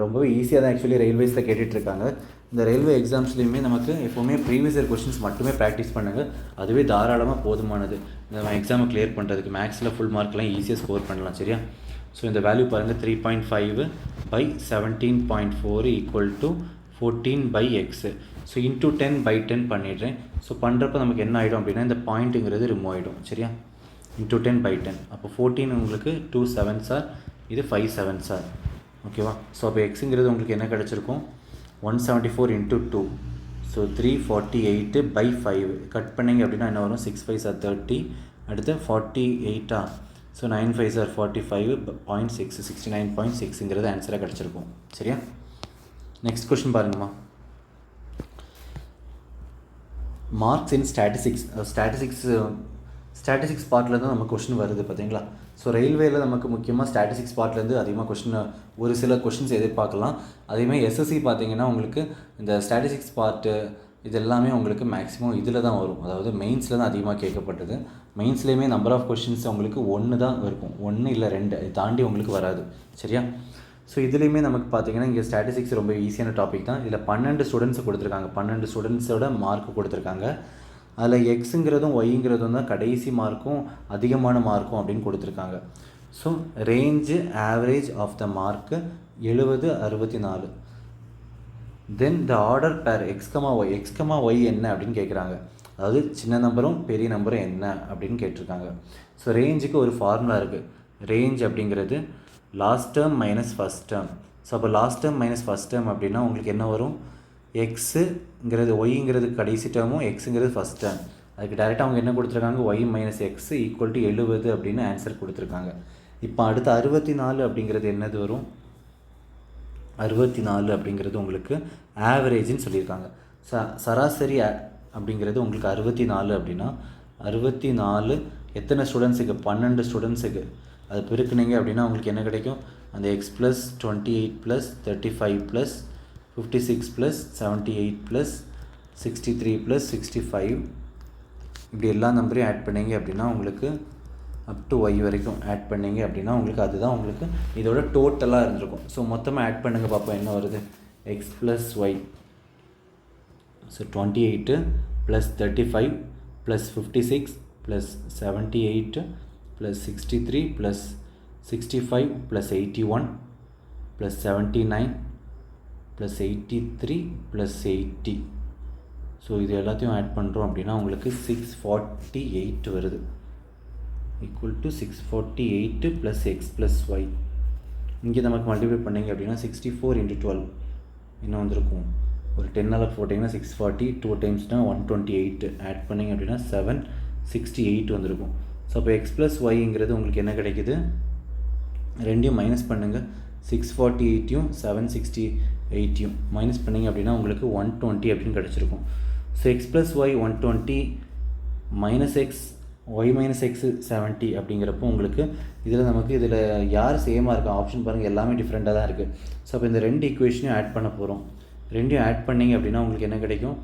ரொம்பவே ஈஸியாக தான் ஆக்சுவலி ரயில்வேஸில் கேட்டுட்ருக்காங்க. இந்த ரயில்வே எக்ஸாம்ஸ்லேயுமே நமக்கு எப்போவுமே ப்ரீவியஸ் இயர் கொஷின்ஸ் மட்டுமே ப்ராக்டிஸ் பண்ணுங்கள். அதுவே தாராளமாக போதுமானது இந்த எக்ஸாமை கிளியர் பண்ணுறதுக்கு. மேக்ஸில் ஃபுல் மார்க்லாம் ஈஸியாக ஸ்கோர் பண்ணலாம். சரியா? ஸோ இந்த வேல்யூ பாருங்கள் 3.5 by 17.4 equal to 14/x. So into 10/10 பண்ணிடுறேன். ஸோ பண்ணுறப்ப நமக்கு என்ன ஆகிடும் அப்படின்னா இந்த பாயிண்ட்டுங்கிறது ரிமூவ் ஆகிடும். சரியா? இன்ட்டு 10/10 அப்போ 14 உங்களுக்கு 2 7s ஆர், இது 5 7s ஆர். ஓகேவா? ஸோ அப்போ எக்ஸுங்கிறது உங்களுக்கு என்ன கிடச்சிருக்கும்? 174 into 2. ஸோ 348/5 கட் பண்ணிங்க அப்படின்னா என்ன வரும்? 6 5s are 30, அடுத்து 48 ஸோ 9 5s are 45.6, 69.6ங்கிறது ஆன்சராக கிடச்சிருக்கும். சரியா? நெக்ஸ்ட் கொஷின் பாருங்கம்மா. மார்க்ஸ் இன் ஸ்டாட்டிஸ்டிக்ஸ் பார்ட்லேருந்து நமக்கு கொஷின் வருது பார்த்தீங்களா? ஸோ ரயில்வேயில் நமக்கு முக்கியமாக ஸ்டாட்டிஸ்டிக்ஸ் பார்ட்லேருந்து அதிகமாக கொஷின், ஒரு சில கொஷின்ஸ் எதிர்பார்க்கலாம். அதேமாதிரி எஸ்எஸ்சி பார்த்தீங்கன்னா உங்களுக்கு இந்த ஸ்டாட்டிஸ்டிக்ஸ் பார்ட்டு இது எல்லாமே உங்களுக்கு மேக்ஸிமம் இதில் தான் வரும். அதாவது மெயின்ஸில் தான் அதிகமாக கேட்கப்பட்டது. மெயின்ஸ்லேயுமே நம்பர் ஆஃப் கொஷின்ஸ் உங்களுக்கு 1 தான் இருக்கும், 1 இல்லை 2, இது தாண்டி உங்களுக்கு வராது. சரியா? ஸோ இதுலேயுமே நமக்கு பார்த்தீங்கன்னா இங்கே ஸ்டாட்டிஸ்டிக்ஸ் ரொம்ப ஈஸியான டாபிக் தான். இதில் 12 ஸ்டூடெண்ட்ஸ் கொடுத்துருக்காங்க, 12 ஸ்டூடெண்ட்ஸோட மார்க் கொடுத்துருக்காங்க. அதில் எக்ஸுங்கிறதும் ஒய்ங்கிறதும் தான் கடைசி மார்க்கும் அதிகமான மார்க்கும் அப்படின்னு கொடுத்துருக்காங்க. So range average of the mark 70 64. Then the order pair x comma y என்ன அப்படின்னு கேட்குறாங்க. அதாவது சின்ன நம்பரும் பெரிய நம்பரும் என்ன அப்படின்னு கேட்டிருக்காங்க. ஸோ ரேஞ்சுக்கு ஒரு ஃபார்முலா இருக்குது. ரேஞ்ச் அப்படிங்கிறது last term minus first term. So அப்போ last term minus first term அப்படின்னா உங்களுக்கு என்ன வரும்? எக்ஸுங்கிறது ஒய்ங்கிறது கடைசி டேர்மும் எக்ஸுங்கிறது ஃபஸ்ட் டேர்ம். அதுக்கு டேரெக்டாக அவங்க என்ன கொடுத்துருக்காங்க? Y minus x equal to 70 அப்படின்னு ஆன்சர் கொடுத்துருக்காங்க. இப்போ அடுத்து 64 அப்படிங்கிறது என்னது வரும்? 64 அப்படிங்கிறது உங்களுக்கு ஆவரேஜ்னு சொல்லியிருக்காங்க. சராசரி அப்படிங்கிறது உங்களுக்கு 64 அப்படின்னா 64 எத்தனை ஸ்டூடெண்ட்ஸுக்கு? 12 ஸ்டூடெண்ட்ஸுக்கு. அது பெருக்குனீங்க அப்படின்னா உங்களுக்கு என்ன கிடைக்கும்? அந்த X plus 28 plus 35 plus 56 plus 78 plus 63 plus 65 இப்படி எல்லா நம்பரையும் ஆட் பண்ணிங்க அப்படின்னா உங்களுக்கு அப் டு ஒய் வரைக்கும் ஆட் பண்ணிங்க அப்படின்னா உங்களுக்கு அதுதான் உங்களுக்கு இதோட டோட்டலாக இருந்திருக்கும். ஸோ மொத்தமாக ஆட் பண்ணுங்கள் பார்ப்போம் என்ன வருது? X plus y. So 28 plus 35 plus 56 plus 78 plus 63 plus 65 plus 81 plus 79 plus 83 plus 80. So இது எல்லாத்தையும் ஆட் பண்ணுறோம் அப்படின்னா உங்களுக்கு 648 வருது. Equal to 648 plus x plus y. இங்கே நமக்கு மல்டிப்ளை பண்ணிங்க அப்படின்னா 64 into 12 இன்னும் வந்திருக்கும். ஒரு 10 போட்டிங்கன்னா 640, 2 டைம்ஸ்னால் 128 ஆட் பண்ணிங்க அப்படின்னா 768 வந்திருக்கும். ஸோ அப்போ எக்ஸ் ப்ளஸ் ஒய்ங்கிறது உங்களுக்கு என்ன கிடைக்குது? ரெண்டையும் மைனஸ் பண்ணுங்கள். 648யும் 768யும் மைனஸ் பண்ணிங்க அப்படின்னா உங்களுக்கு 120 அப்படின்னு கிடச்சிருக்கும். So x plus y 120 minus x y minus x 70 அப்படிங்கிறப்போ உங்களுக்கு இதில் நமக்கு இதில் யார் சேமாக இருக்கா? ஆப்ஷன் பாருங்கள் எல்லாமே டிஃப்ரெண்ட்டாக தான் இருக்குது. ஸோ அப்போ இந்த 2 ஈக்குவேஷனையும் ஆட் பண்ண போகிறோம். ரெண்டையும் ஆட் பண்ணிங்க அப்படின்னா உங்களுக்கு என்ன கிடைக்கும்?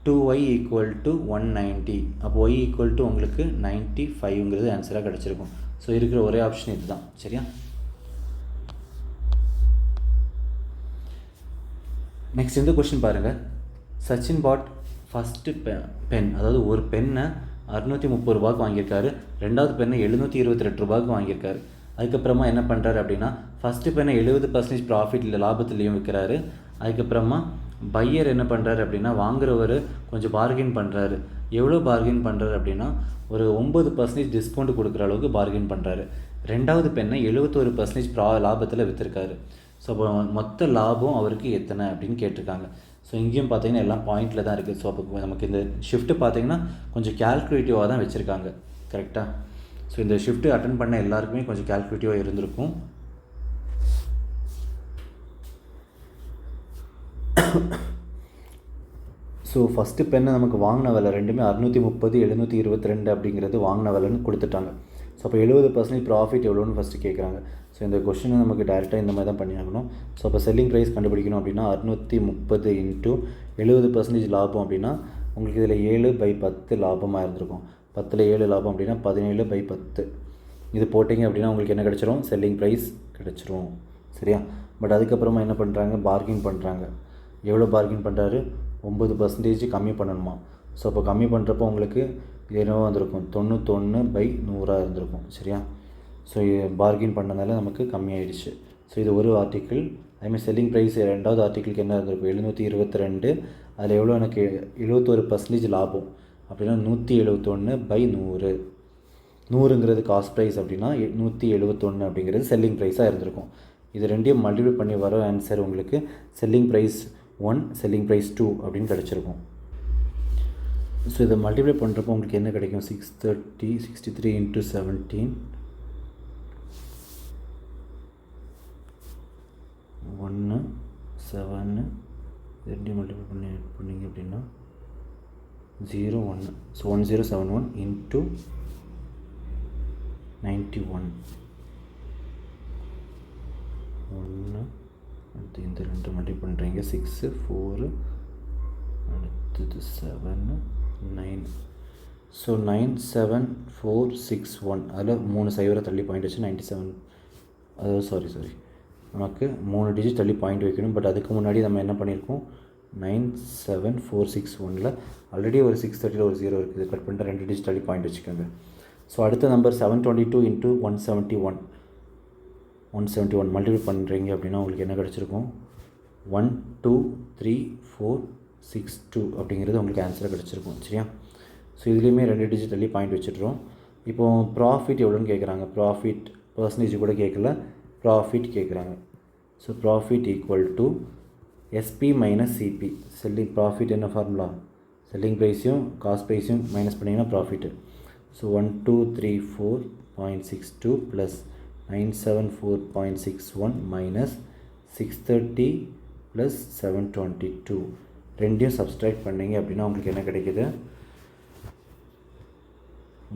2y equal to 190. அப்போ y ஈக்குவல் டு உங்களுக்கு 95ங்கிறது ஆன்சராக கிடச்சிருக்கும். ஸோ இருக்கிற ஒரே ஆப்ஷன் இது தான். சரியா? நெக்ஸ்ட் இந்த கொஸ்டின் பாருங்கள். சச்சின் பாட் ஃபஸ்ட்டு பென், அதாவது ஒரு பெண்ணை 630 ரூபாய்க்கு வாங்கியிருக்காரு, ரெண்டாவது பெண்ணை 728 ரூபாய்க்கு வாங்கியிருக்காரு. அதுக்கப்புறமா என்ன பண்ணுறாரு அப்படின்னா, ஃபஸ்ட்டு பெண்ணை 70% ப்ராஃபிட்டில் லாபத்துலேயும் விற்கிறாரு. அதுக்கப்புறமா பையர் என்ன பண்ணுறாரு அப்படின்னா, வாங்குறவர் கொஞ்சம் பார்கெயின் பண்ணுறாரு. எவ்வளோ பார்கெயின் பண்ணுறாரு அப்படின்னா, ஒரு 9% டிஸ்கவுண்ட் கொடுக்குற அளவுக்கு பார்கெயின் பண்ணுறாரு. ரெண்டாவது பெண்ணை 71% லாபத்தில் விற்றுருக்காரு. ஸோ அப்போ மொத்த லாபம் அவருக்கு எத்தனை அப்படின்னு கேட்டிருக்காங்க. ஸோ இங்கேயும் பார்த்தீங்கன்னா எல்லாம் பாயிண்டில் தான் இருக்குது. ஸோ அப்போ நமக்கு இந்த ஷிஃப்ட்டு பார்த்தீங்கன்னா கொஞ்சம் கேல்குலேட்டிவாக தான் வச்சுருக்காங்க. கரெக்டாக? ஸோ இந்த ஷிஃப்ட்டு அட்டன் பண்ண எல்லாருக்குமே கொஞ்சம் கேல்குலேட்டிவாக இருந்திருக்கும். ஸோ ஃபஸ்ட்டு பெண்ணை நமக்கு வாங்கின விலை ரெண்டுமே 630, 722 அப்படிங்கிறது வாங்கின விலைன்னு கொடுத்துட்டாங்க. ஸோ அப்போ 70% ப்ராஃபிட் எவ்வளோன்னு ஃபஸ்ட்டு கேட்குறாங்க. ஸோ இந்த கொஸ்டினை நமக்கு டேரெக்டாக இந்த மாதிரி தான் பண்ணியாகணும். ஸோ அப்போ செல்லிங் ப்ரைஸ் கண்டுபிடிக்கணும் அப்படின்னா 630 இன்ட்டு 70% லாபம் அப்படின்னா உங்களுக்கு இதில் 7/10 லாபமாக இருந்திருக்கும். 10ல் 7 லாபம் அப்படின்னா 17/10. இது போட்டிங்க அப்படின்னா உங்களுக்கு என்ன கிடச்சிரும்? செல்லிங் ப்ரைஸ் கிடச்சிரும். சரியா? பட் அதுக்கப்புறமா என்ன பண்ணுறாங்க? பார்கின் பண்ணுறாங்க. எவ்வளோ பார்கின் பண்ணுறாரு? 9% கம்மி பண்ணணுமா. ஸோ அப்போ கம்மி பண்ணுறப்போ உங்களுக்கு என்னவோ வந்திருக்கும், 91/100 இருந்திருக்கும். சரியா? ஸோ பார்கின் பண்ணதால நமக்கு கம்மியாயிடுச்சு. ஸோ இது ஒரு ஆர்டிக்கிள். அதேமாதிரி செல்லிங் ப்ரைஸ் ரெண்டாவது ஆர்டிக்கிளுக்கு என்ன இருந்திருக்கும்? 722. அதில் எவ்வளோ எனக்கு 71% லாபம் அப்படின்னா 171/100. 100ங்கிறது காஸ்ட் ப்ரைஸ் அப்படின்னா 171 அப்படிங்கிறது செல்லிங் ப்ரைஸாக இருந்திருக்கும். இது ரெண்டையும் மல்டிப்ளை பண்ணி வர ஆன்சர் உங்களுக்கு செல்லிங் ப்ரைஸ் 1, செல்லிங் ப்ரைஸ் 2 அப்படின்னு கிடச்சிருக்கும். ஸோ இதை மல்டிப்ளை பண்ணுறப்போ உங்களுக்கு என்ன கிடைக்கும்? 630, 63 × 17, 1, 7, ரெண்டையும் மல்டிப்ளை பண்ணிங்க அப்படின்னா 0, 1. ஸோ 1071 × 91. 1 அடுத்து இந்த 2 மல்டிப்ளை பண்ணுறீங்க 6, 4, அடுத்தது 7, 9. ஸோ 97461. அதில் 3 0 தள்ளி பாயிண்ட் வச்சு 97. அதாவது சாரி நமக்கு 3 டிஜிட் தள்ளி பாயிண்ட் வைக்கணும். பட் அதுக்கு முன்னாடி நம்ம என்ன பண்ணியிருக்கோம்? 97461ல் ஆல்ரெடி ஒரு 630 ஒரு 0 இருக்குது. கட் பண்ணிட்டு 2 டிஜிட் தள்ளி பாயிண்ட் வச்சுக்கோங்க. ஸோ அடுத்த நம்பர் 722 × 171. 171 மல்டிப்ளை பண்ணுறீங்க அப்படின்னா உங்களுக்கு என்ன கிடச்சிருக்கும்? 1, 2, 3, 4, 6, 2 அப்படிங்கிறது உங்களுக்கு ஆன்சராக கிடச்சிருக்கும். சரியா? ஸோ இதுலேயுமே 2 டிஜிட் தள்ளி பாயிண்ட் வச்சுட்றோம். இப்போது ப்ராஃபிட் எவ்வளோன்னு கேட்குறாங்க. ப்ராஃபிட் பர்சன்டேஜ் கூட கேட்கல, ப்ராஃபிட் கேட்குறாங்க. So profit equal to SP minus CP. Selling profit என்ன ஃபார்முலா? செல்லிங் ப்ரைஸையும் காஸ்ட் ப்ரைஸையும் மைனஸ் பண்ணிங்கன்னா profit. So 1234.62 plus 974.61 minus 630 plus 722. ரெண்டையும் சப்ஸ்ட்ராக்ட் பண்ணிங்க அப்படின்னா உங்களுக்கு என்ன கிடைக்கிது?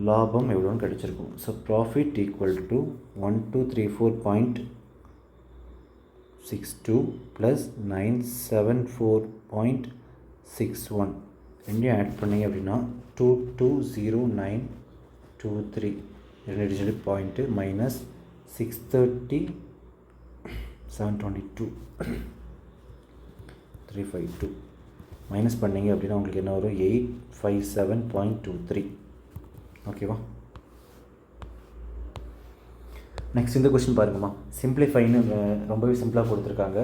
லாபம் எவ்வளோன்னு கிடச்சிருக்கும். So profit equal to 1234.62 plus 974.61. ரெண்டையும் ஆட் பண்ணிங்க அப்படின்னா 220923 2 டிஜிட் பாயிண்ட்டு மைனஸ் 630 722 352 மைனஸ் பண்ணிங்க அப்படின்னா உங்களுக்கு என்ன வரும்? 857.23. ஓகேவா? நெக்ஸ்ட் இந்த கொஸ்டின் பாருங்கம்மா. சிம்பிளிஃபைன்னு ரொம்பவே சிம்பிளாக கொடுத்துருக்காங்க.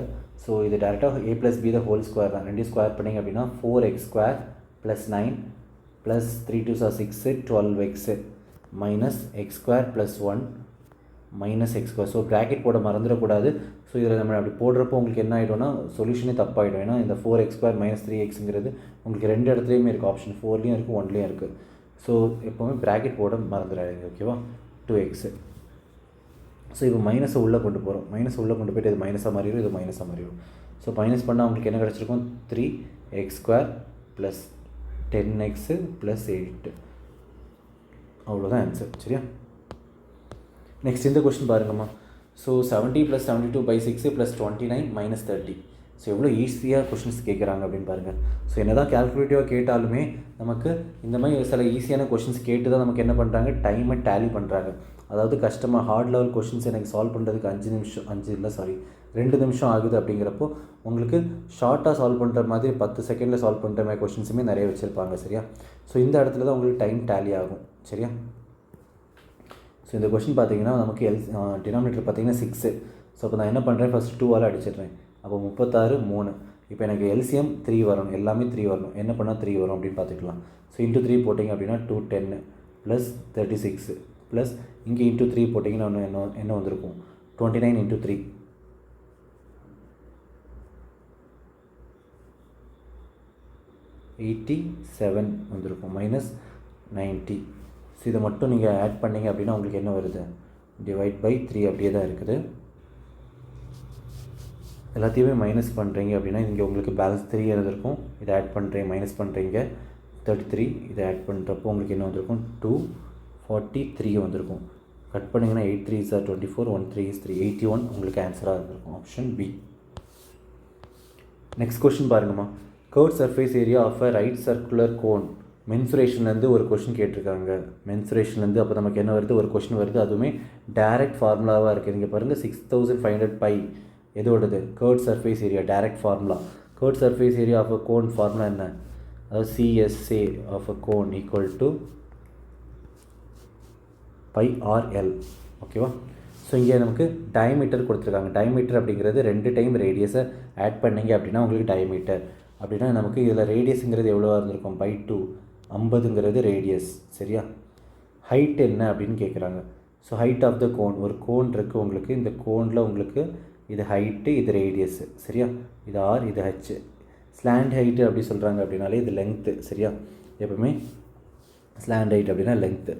ஸோ இது டேரெக்டாக a + b the whole square தான். ரெண்டையும் ஸ்கொயர் பண்ணிங்க அப்படின்னா 4x² + 9 plus 3 2s are 6 12x minus x² + 1 minus x². So bracket போட மறந்துடக்கூடாது. ஸோ இதில் நம்ம அப்படி போடுறப்போ உங்களுக்கு என்ன ஆகிடும்னா சொல்யூஷனே தப்பாகிடும். ஏன்னா இந்த 4x² - 3xங்கிறது உங்களுக்கு 2 இடத்துலையுமே இருக்குது. ஆப்ஷன் 4லேயும் இருக்குது, 1லேயும் இருக்குது. ஸோ எப்போவுமே ப்ராக்கெட் போட மறந்துடாதீங்க. ஓகேவா? 2x. ஸோ இப்போ மைனஸை உள்ளே கொண்டு போகிறோம். மைனஸ் உள்ளே கொண்டு போய்ட்டு இது மைனஸாக மாறிடும், இது மைனஸாக மாறிடும். ஸோ மைனஸ் பண்ணால் உங்களுக்கு என்ன கிடச்சிருக்கும்? 3x² + 10x + 8. அவ்வளோதான் ஆன்சர். சரியா? நெக்ஸ்ட் இந்த கொஸ்டின் பாருங்கம்மா. ஸோ 70 + 72/6 + 29 - 30. ஸோ எவ்வளோ ஈஸியாக கொஷின்ஸ் கேட்குறாங்க அப்படின்னு பாருங்கள். ஸோ என்ன தான் கேல்குலேட்டிவாக கேட்டாலுமே நமக்கு இந்த மாதிரி சில ஈஸியான கொஷின்ஸ் கேட்டு தான் நமக்கு என்ன பண்ணுறாங்க, டைமை டேலி பண்ணுறாங்க. அதாவது கஷ்டமாக ஹார்ட் லெவல் கொஷின்ஸ் எனக்கு சால்வ் பண்ணுறதுக்கு 2 நிமிஷம் ஆகுது அப்படிங்கிறப்போ உங்களுக்கு ஷார்ட்டாக சால்வ் பண்ணுற மாதிரி 10 செகண்டில் சால்வ் பண்ணுற மாதிரி கொஷின்ஸுமே நிறைய வச்சுருப்பாங்க. சரியா? ஸோ இந்த இடத்துல தான் உங்களுக்கு டைம் டேலி ஆகும். சரியா? ஸோ இந்த கொஷின் பார்த்தீங்கன்னா நமக்கு டினாமினேட்டர் பார்த்தீங்கன்னா 6. ஸோ அப்போ நான் என்ன பண்ணுறேன், ஃபஸ்ட்டு 2ஆல் அடிச்சிடுறேன். அப்போ 36 3. இப்போ எனக்கு எல்சிஎம் 3 வரணும், எல்லாமே 3 வரணும். என்ன பண்ணால் 3 வரும் அப்படின்னு பார்த்துக்கலாம். ஸோ இன்ட்டு 3 போட்டிங்க அப்படின்னா 210 ப்ளஸ் 36 ப்ளஸ் இங்கே இன்ட்டு 3 போட்டிங்கன்னா என்ன வந்திருக்கும், 29 இன்ட்டு 3 87 வந்திருக்கும் மைனஸ் 90. ஸோ இதை மட்டும் நீங்கள் ஆட் பண்ணிங்க அப்படின்னா உங்களுக்கு என்ன வருது, டிவைட் பை 3 அப்படியே தான் இருக்குது. எல்லாத்தையுமே மைனஸ் பண்ணுறீங்க அப்படின்னா இங்கே உங்களுக்கு பேலன்ஸ் 3 இருந்திருக்கும். இதை ஆட் பண்ணுறீங்க, மைனஸ் பண்ணுறீங்க 33. இதை ஆட் பண்ணுறப்போ உங்களுக்கு என்ன வந்திருக்கும், 243 வந்திருக்கும். கட் பண்ணிங்கன்னா 8 3s are 24, 1 3 is 3, 81 உங்களுக்கு ஆன்சராக இருந்திருக்கும். Option B. நெக்ஸ்ட் கொஷின் பாருங்கம்மா. Curve surface area of a right circular cone. மென்சுரேஷன்லேருந்து ஒரு கொஷின் கேட்டிருக்காங்க. மென்சுரேஷன்லேருந்து அப்போ நமக்கு என்ன வருது, ஒரு கொஷின் வருது. அதுவுமே டைரக்ட் ஃபார்முலாவாக இருக்குது. நீங்கள் பாருங்கள் 6500 பை எதோடது, curve surface area direct formula. Curve surface area of a cone formula என்ன, அதாவது CSA of a cone equal to πRL. ஓகேவா? ஸோ இங்கே நமக்கு டயமீட்டர் கொடுத்துருக்காங்க. டயமீட்டர் அப்படிங்கிறது 2 டைம் ரேடியஸை ஆட் பண்ணிங்க அப்படின்னா உங்களுக்கு டயமீட்டர். அப்படின்னா நமக்கு இதில் ரேடியஸுங்கிறது எவ்வளோவா இருந்திருக்கும், π2. 50ங்கிறது ரேடியஸ். சரியா? ஹைட் என்ன அப்படின்னு கேட்குறாங்க. So height of the cone, ஒரு கோன் இருக்குது உங்களுக்கு. இந்த கோனில் உங்களுக்கு இது ஹைட்டு, இது ரேடியஸு. சரியா? இது R, இது H. ஸ்லாண்ட் ஹைட்டு அப்படி சொல்கிறாங்க அப்படின்னாலே இது லெங்க்த்து. சரியா? எப்பவுமே ஸ்லாண்ட் ஹைட் அப்படின்னா லெங்க்த்து.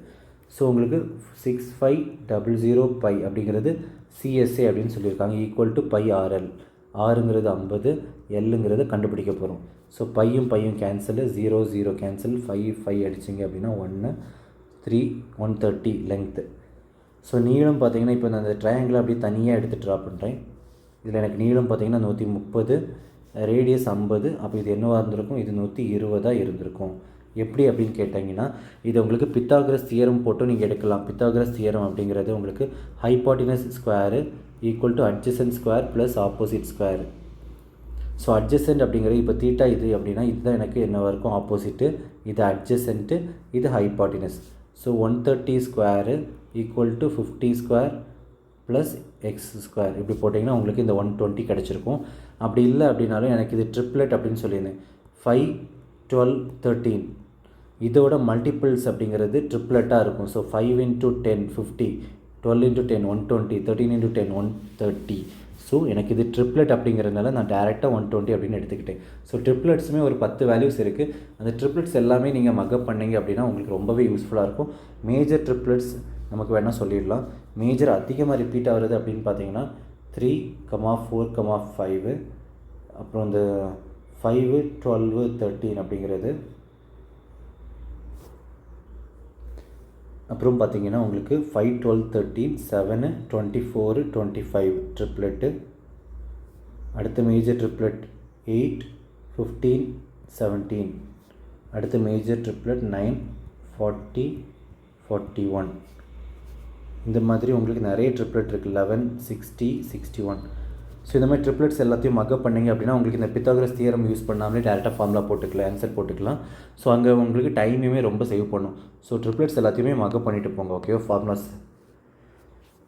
ஸோ உங்களுக்கு 6500 பை அப்படிங்கிறது CSA அப்படின்னு சொல்லியிருக்காங்க, ஈக்குவல் டு πRL. ஆறுங்கிறது 50, எல்லுங்கிறது கண்டுபிடிக்க போகிறோம். ஸோ பையும் கேன்சலு, 0 0 கேன்சல், 5 அடிச்சிங்க அப்படின்னா 1 3 130 லெங்க்த்து. ஸோ நீளம் பார்த்தீங்கன்னா இப்போ நான் அந்த ட்ரையாங்கிள் அப்படியே தனியாக எடுத்து ட்ரா பண்ணுறேன். இதில் எனக்கு நீளம் பார்த்தீங்கன்னா 130, ரேடியஸ் 50. அப்போ இது என்னவாக இருந்திருக்கும், இது 120 இருந்திருக்கும். எப்படி அப்படின்னு கேட்டிங்கன்னா இது உங்களுக்கு பித்தாகரஸ் தியரம் போட்டு நீங்கள் எடுக்கலாம். பித்தாகரஸ் தியரம் அப்படிங்கிறது உங்களுக்கு hypotenuse square equal to adjacent square plus opposite square. So adjacent அப்படிங்கிறது இப்போ தீட்டா இது அப்படின்னா இதுதான் எனக்கு என்னவாக இருக்கும், ஆப்போசிட்டு. இது அட்ஜசன்ட்டு, இது hypotenuse. So 130 square equal to 50 square plus X square. இப்படி போட்டிங்கன்னா உங்களுக்கு இந்த 120 கிடச்சிருக்கும். அப்படி இல்லை அப்படின்னாலும் எனக்கு இது ட்ரிப்ளெட் அப்படின்னு சொல்லியிருந்தேன். 5 12 13 இதோட மல்டிபிள்ஸ் அப்படிங்கிறது ட்ரிப்ளெட்டாக இருக்கும். ஸோ 5 × 10 50, 12 × 10 120, 13 × 10 130. ஸோ எனக்கு இது ட்ரிப்ளெட் அப்படிங்கிறதுனால நான் டேரெக்டாக 120 அப்படின்னு எடுத்துக்கிட்டேன். ஸோ ட்ரிப்ளெட்ஸுமே ஒரு 10 வேல்யூஸ் இருக்குது. அந்த ட்ரிப்ளெட்ஸ் எல்லாமே நீங்கள் மக்கப் பண்ணிங்க அப்படின்னா உங்களுக்கு ரொம்பவே யூஸ்ஃபுல்லாக இருக்கும். மேஜர் ட்ரிப்ளெட்ஸ் நமக்கு வேணால் சொல்லிடலாம். மேஜர் அதிகமாக ரிப்பீட் ஆகுறது அப்படின்னு பார்த்தீங்கன்னா 3, 4, 5, அப்புறம் இந்த 5 12 13 அப்படிங்கிறது. அப்புறம் பார்த்தீங்கன்னா உங்களுக்கு 5 12 13 7 24 25 ட்ரிப்ளெட்டு. அடுத்த மேஜர் ட்ரிப்ளெட் 8 15 17. அடுத்த மேஜர் ட்ரிப்ளெட் 9 40 41. இந்த மாதிரி உங்களுக்கு நிறைய ட்ரிப்ளெட் இருக்குது, 11 60 61. ஸோ இந்த மாதிரி ட்ரிப்ளெட்ஸ் எல்லாத்தையும் மக்கப் பண்ணிங்க அப்படின்னா உங்களுக்கு இந்த பித்தாகரஸ் தியரம் யூஸ் பண்ணாமலே டேரெக்டாக ஃபார்முலா போட்டுக்கலாம், ஆன்சர் போட்டுக்கலாம். ஸோ அங்கே உங்களுக்கு டைமையுமே ரொம்ப சேவ் பண்ணும். ஸோ ட்ரிப்ளெட்ஸ் எல்லாத்தையுமே மக்கப் பண்ணிவிட்டு போங்க. ஓகேவா? ஃபார்முலாஸ்.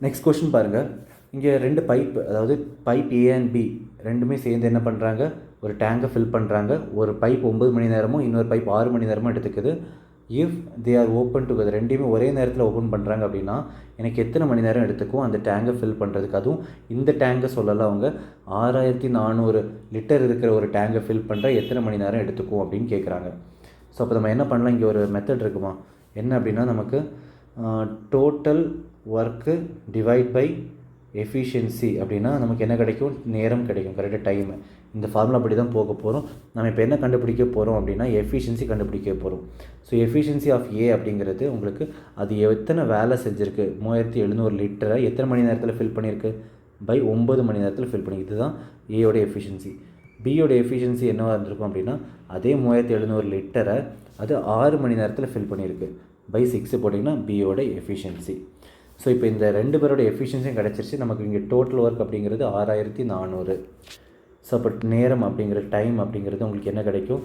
நெக்ஸ்ட் கொஸ்டின் பாருங்கள். இங்கே 2 பைப், அதாவது பைப் A and B ரெண்டுமே சேர்ந்து என்ன பண்ணுறாங்க, ஒரு டேங்கை ஃபில் பண்ணுறாங்க. ஒரு பைப் 9 மணி நேரமும் இன்னொரு பைப் 6 மணி நேரமும் எடுத்துக்குது. If they are open together, ரெண்டையுமே ஒரே நேரத்தில் ஓப்பன் பண்ணுறாங்க அப்படின்னா எனக்கு எத்தனை மணி நேரம் எடுத்துக்கும் அந்த டேங்கை ஃபில் பண்ணுறதுக்கு. அதுவும் இந்த டேங்கை சொல்லலாம் அவங்க 6400 லிட்டர் இருக்கிற ஒரு டேங்கை ஃபில் பண்ணுற எத்தனை மணி நேரம் எடுத்துக்கும் அப்படின்னு கேட்குறாங்க. ஸோ அப்போ நம்ம என்ன பண்ணலாம், இங்கே ஒரு மெத்தட் இருக்குமா, என்ன அப்படின்னா நமக்கு total work divide by efficiency அப்படின்னா நமக்கு என்ன கிடைக்கும், நேரம் கிடைக்கும், கரெக்டாக டைமு. இந்த ஃபார்முலா அப்படி தான் போக போகிறோம். நம்ம இப்போ என்ன கண்டுபிடிக்க போகிறோம் அப்படின்னா எஃபிஷியன்சி கண்டுபிடிக்க போகிறோம். ஸோ எஃபிஷியன்சி ஆஃப் ஏ அப்படிங்கிறது உங்களுக்கு அது எத்தனை வேலை செஞ்சுருக்கு, 3700 லிட்டரை எத்தனை மணி நேரத்தில் ஃபில் பண்ணியிருக்கு, பை 9 மணி நேரத்தில் ஃபில் பண்ணி. இதுதான் ஏயோட எஃபிஷியன்சி. பியோட எஃபிஷியன்சி என்னவாக இருந்திருக்கும் அப்படின்னா அதே 3700 லிட்டரை அது 6 மணி நேரத்தில் ஃபில் பண்ணியிருக்கு. பை 6 போட்டிங்கன்னா பியோட எஃபிஷியன்சி. ஸோ இப்போ இந்த 2 பேரோட எஃபிஷியன்சியும் கிடச்சிருச்சு. நமக்கு இங்கே டோட்டல் ஒர்க் அப்படிங்கிறது 6400. ஸோ அப்போ நேரம் அப்படிங்கிற டைம் அப்படிங்கிறது உங்களுக்கு என்ன கிடைக்கும்,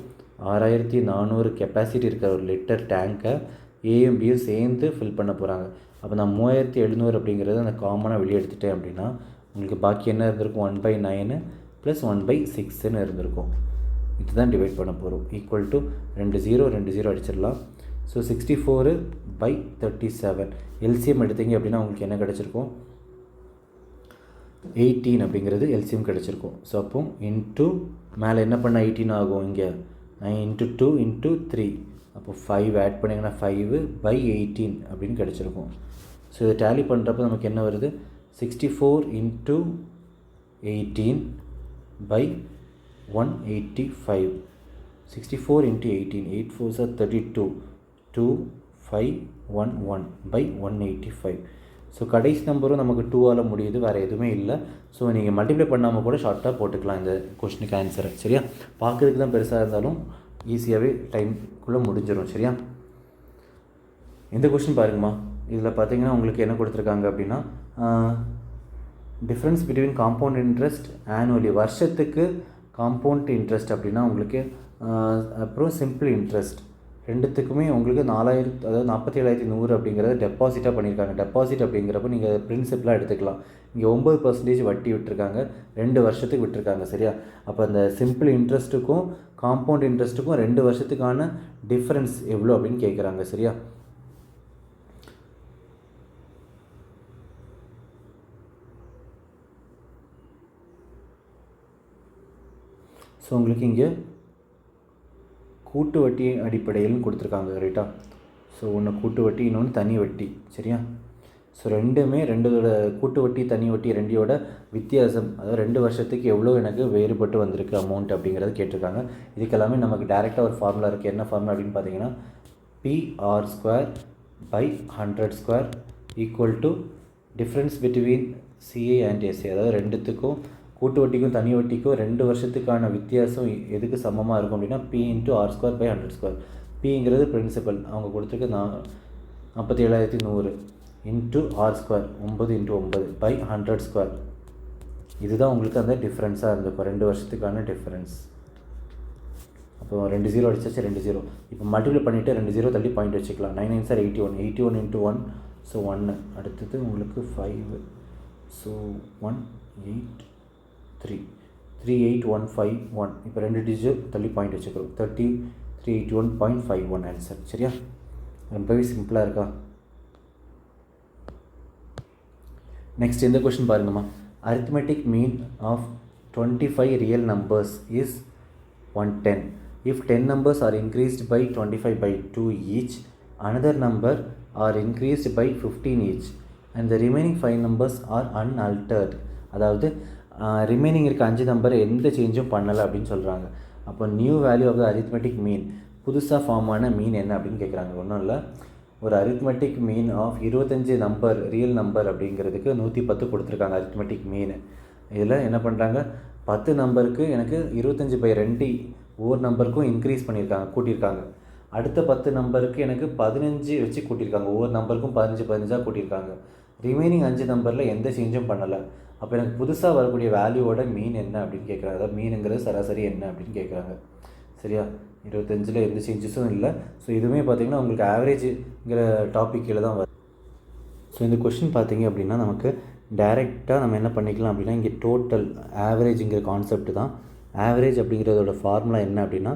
6400 கெப்பாசிட்டி இருக்கிற ஒரு லிட்டர் டேங்கை ஏயும் பியும் சேர்ந்து ஃபில் பண்ண போகிறாங்க. அப்போ நான் 3700 அப்படிங்கிறது அந்த காமனாக வெளியே எடுத்துட்டேன் அப்படின்னா உங்களுக்கு பாக்கி என்ன இருந்திருக்கும், 1/9 + 1/6 இருந்திருக்கும். இதுதான் டிவைட் பண்ண போகிறோம். ஈக்குவல் டு 2 0 அடிச்சிடலாம். ஸோ 64/37 எல்சிஎம் எடுத்தீங்க அப்படின்னா உங்களுக்கு என்ன கிடச்சிருக்கும், 18 அப்படிங்கிறது எல்சிஎம் கிடச்சிருக்கும். ஸோ அப்போ இன்ட்டு மேலே என்ன பண்ண 18 ஆகும், இங்கே 9 × 2 × 3, அப்போ 5 ஆட் பண்ணிங்கன்னா 5/18 அப்படின்னு கிடச்சிருக்கும். ஸோ இதை டேலி பண்ணுறப்போ நமக்கு என்ன வருது, 64 × 18/185. 64 × 18, 8 4s are 32, 2511/185. ஸோ கடைசி நம்பரும் நமக்கு 2ஆல் முடியுது, வேறு எதுவுமே இல்லை. ஸோ நீங்கள் மல்டிப்ளை பண்ணாமல் கூட ஷார்ட்டாக போட்டுக்கலாம் இந்த கொஸ்டினுக்கு ஆன்சரை. சரியா, பார்க்குறதுக்கு தான் பெருசாக இருந்தாலும் ஈஸியாகவே டைம்குள்ளே முடிஞ்சிடும். சரியா, இந்த கொஸ்டின் பாருங்கம்மா. இதில் பார்த்தீங்கன்னா உங்களுக்கு என்ன கொடுத்துருக்காங்க அப்படின்னா, difference between compound interest annually, வருஷத்துக்கு காம்பவுண்ட் இன்ட்ரெஸ்ட் அப்படின்னா உங்களுக்கு, அப்புறம் சிம்பிள் இன்ட்ரெஸ்ட், ரெண்டுத்துக்குமே உங்களுக்கு 4000, அதாவது 47,100 அப்படிங்கிறத டெபாசிட்டாக பண்ணியிருக்காங்க. டெபாசிட் அப்படிங்கிறப்ப நீங்கள் பிரின்சிபலாக எடுத்துக்கலாம். இங்கே 9% வட்டி விட்டுருக்காங்க, 2 வருஷத்துக்கு விட்டுருக்காங்க. சரியா, அப்போ அந்த சிம்பிள் இன்ட்ரெஸ்ட்டுக்கும் காம்பவுண்ட் இன்ட்ரெஸ்ட்டுக்கும் 2 வருஷத்துக்கான டிஃப்ரென்ஸ் எவ்வளோ அப்படின்னு கேட்குறாங்க. சரியா, ஸோ உங்களுக்கு இங்கே கூட்டு வட்டி அடிப்படையில் கொடுத்துருக்காங்க. ரைட்டா, ஸோ ஒன்று கூட்டு வட்டி, இன்னொன்று தனி வட்டி. சரியா, ஸோ ரெண்டோட கூட்டு வட்டி தனி வட்டி ரெண்டையோட வித்தியாசம், அதாவது 2 வருஷத்துக்கு எவ்வளோ எனக்கு வேறுபட்டு வந்திருக்கு அமௌண்ட் அப்படிங்கிறது கேட்டிருக்காங்க. இதுக்கெல்லாமே நமக்கு டேரெக்டாக ஒரு ஃபார்முலா இருக்குது. என்ன ஃபார்முலா அப்படின்னு பார்த்தீங்கன்னா, PR²/100² equal to difference between CA and SA, அதாவது ரெண்டுத்துக்கும் கூட்டு வட்டிக்கும் தனி வட்டிக்கும் 2 வருஷத்துக்கான வித்தியாசம் எதுக்கு சமமாக இருக்கும் அப்படின்னா P × R²/100². பிங்கிறது பிரின்சிபல், அவங்க கொடுத்துருக்கு 47,100 × R², 9 × 9/100². இதுதான் உங்களுக்கு அந்த டிஃப்ரென்ஸாக இருந்திருக்கும், 2 வருஷத்துக்கான டிஃப்ரென்ஸ். அப்போ 2 0 அடிச்சாச்சு, 2 0. இப்போ மல்டிப்ளை பண்ணிவிட்டு 2 0 தள்ளி பாயிண்ட் வச்சுக்கலாம். 9 9s are 81, 81 × 1, ஸோ 1. அடுத்தது உங்களுக்கு 5, ஸோ 1 8 3 38151. இப்போ 2 டிஜிட் தள்ளி பாயிண்ட் வச்சுக்கிறோம். 3381.51 ஆன்சர். சரியா, ரொம்பவே சிம்பிளாக இருக்கா. நெக்ஸ்ட் இந்த கொஸ்டின் பாருங்கம்மா. arithmetic mean of 25 real numbers is 110. If 10 numbers are increased by 25/2 each, another number are increased by 15 each, and the remaining 5 numbers are unaltered. அதாவது ரிமைனிங் இருக்க 5 நம்பரை எந்த சேஞ்சும் பண்ணலை அப்படின்னு சொல்கிறாங்க. அப்போ new value of the arithmetic mean, புதுசாக ஃபார்ம் ஆன மீன் என்ன அப்படின்னு கேட்குறாங்க. ஒன்றும் இல்லை, ஒரு arithmetic mean of 25 number real number அப்படிங்கிறதுக்கு 110 கொடுத்துருக்காங்க அரித்மெட்டிக் மீன். இதில் என்ன பண்ணுறாங்க, 10 நம்பருக்கு எனக்கு 25/2 ஒவ்வொரு நம்பருக்கும் இன்க்ரீஸ் பண்ணியிருக்காங்க, கூட்டியிருக்காங்க. அடுத்த 10 நம்பருக்கு எனக்கு 15 வச்சு கூட்டியிருக்காங்க, ஒவ்வொரு நம்பருக்கும் 15 கூட்டியிருக்காங்க. ரிமைனிங் 5 நம்பரில் எந்த சேஞ்சும் பண்ணலை. அப்போ எனக்கு புதுசாக வரக்கூடிய வேல்யூவோட மீன் என்ன அப்படின்னு கேட்குறாங்க. அதாவது மீனுங்கிறது சராசரி என்ன அப்படின்னு கேட்குறாங்க. சரியா, 25ல் எந்த சேஞ்சஸும் இல்லை. ஸோ இதுவுமே பார்த்திங்கன்னா உங்களுக்கு ஆவரேஜுங்கிற டாப்பிக்கில் தான் வரும். ஸோ இந்த கொஷின் பார்த்திங்க அப்படின்னா நமக்கு டைரெக்டாக நம்ம என்ன பண்ணிக்கலாம் அப்படின்னா, இங்கே டோட்டல் ஆவரேஜுங்கிற கான்செப்ட் தான். ஆவரேஜ் அப்படிங்கிறதோட ஃபார்முலா என்ன அப்படின்னா,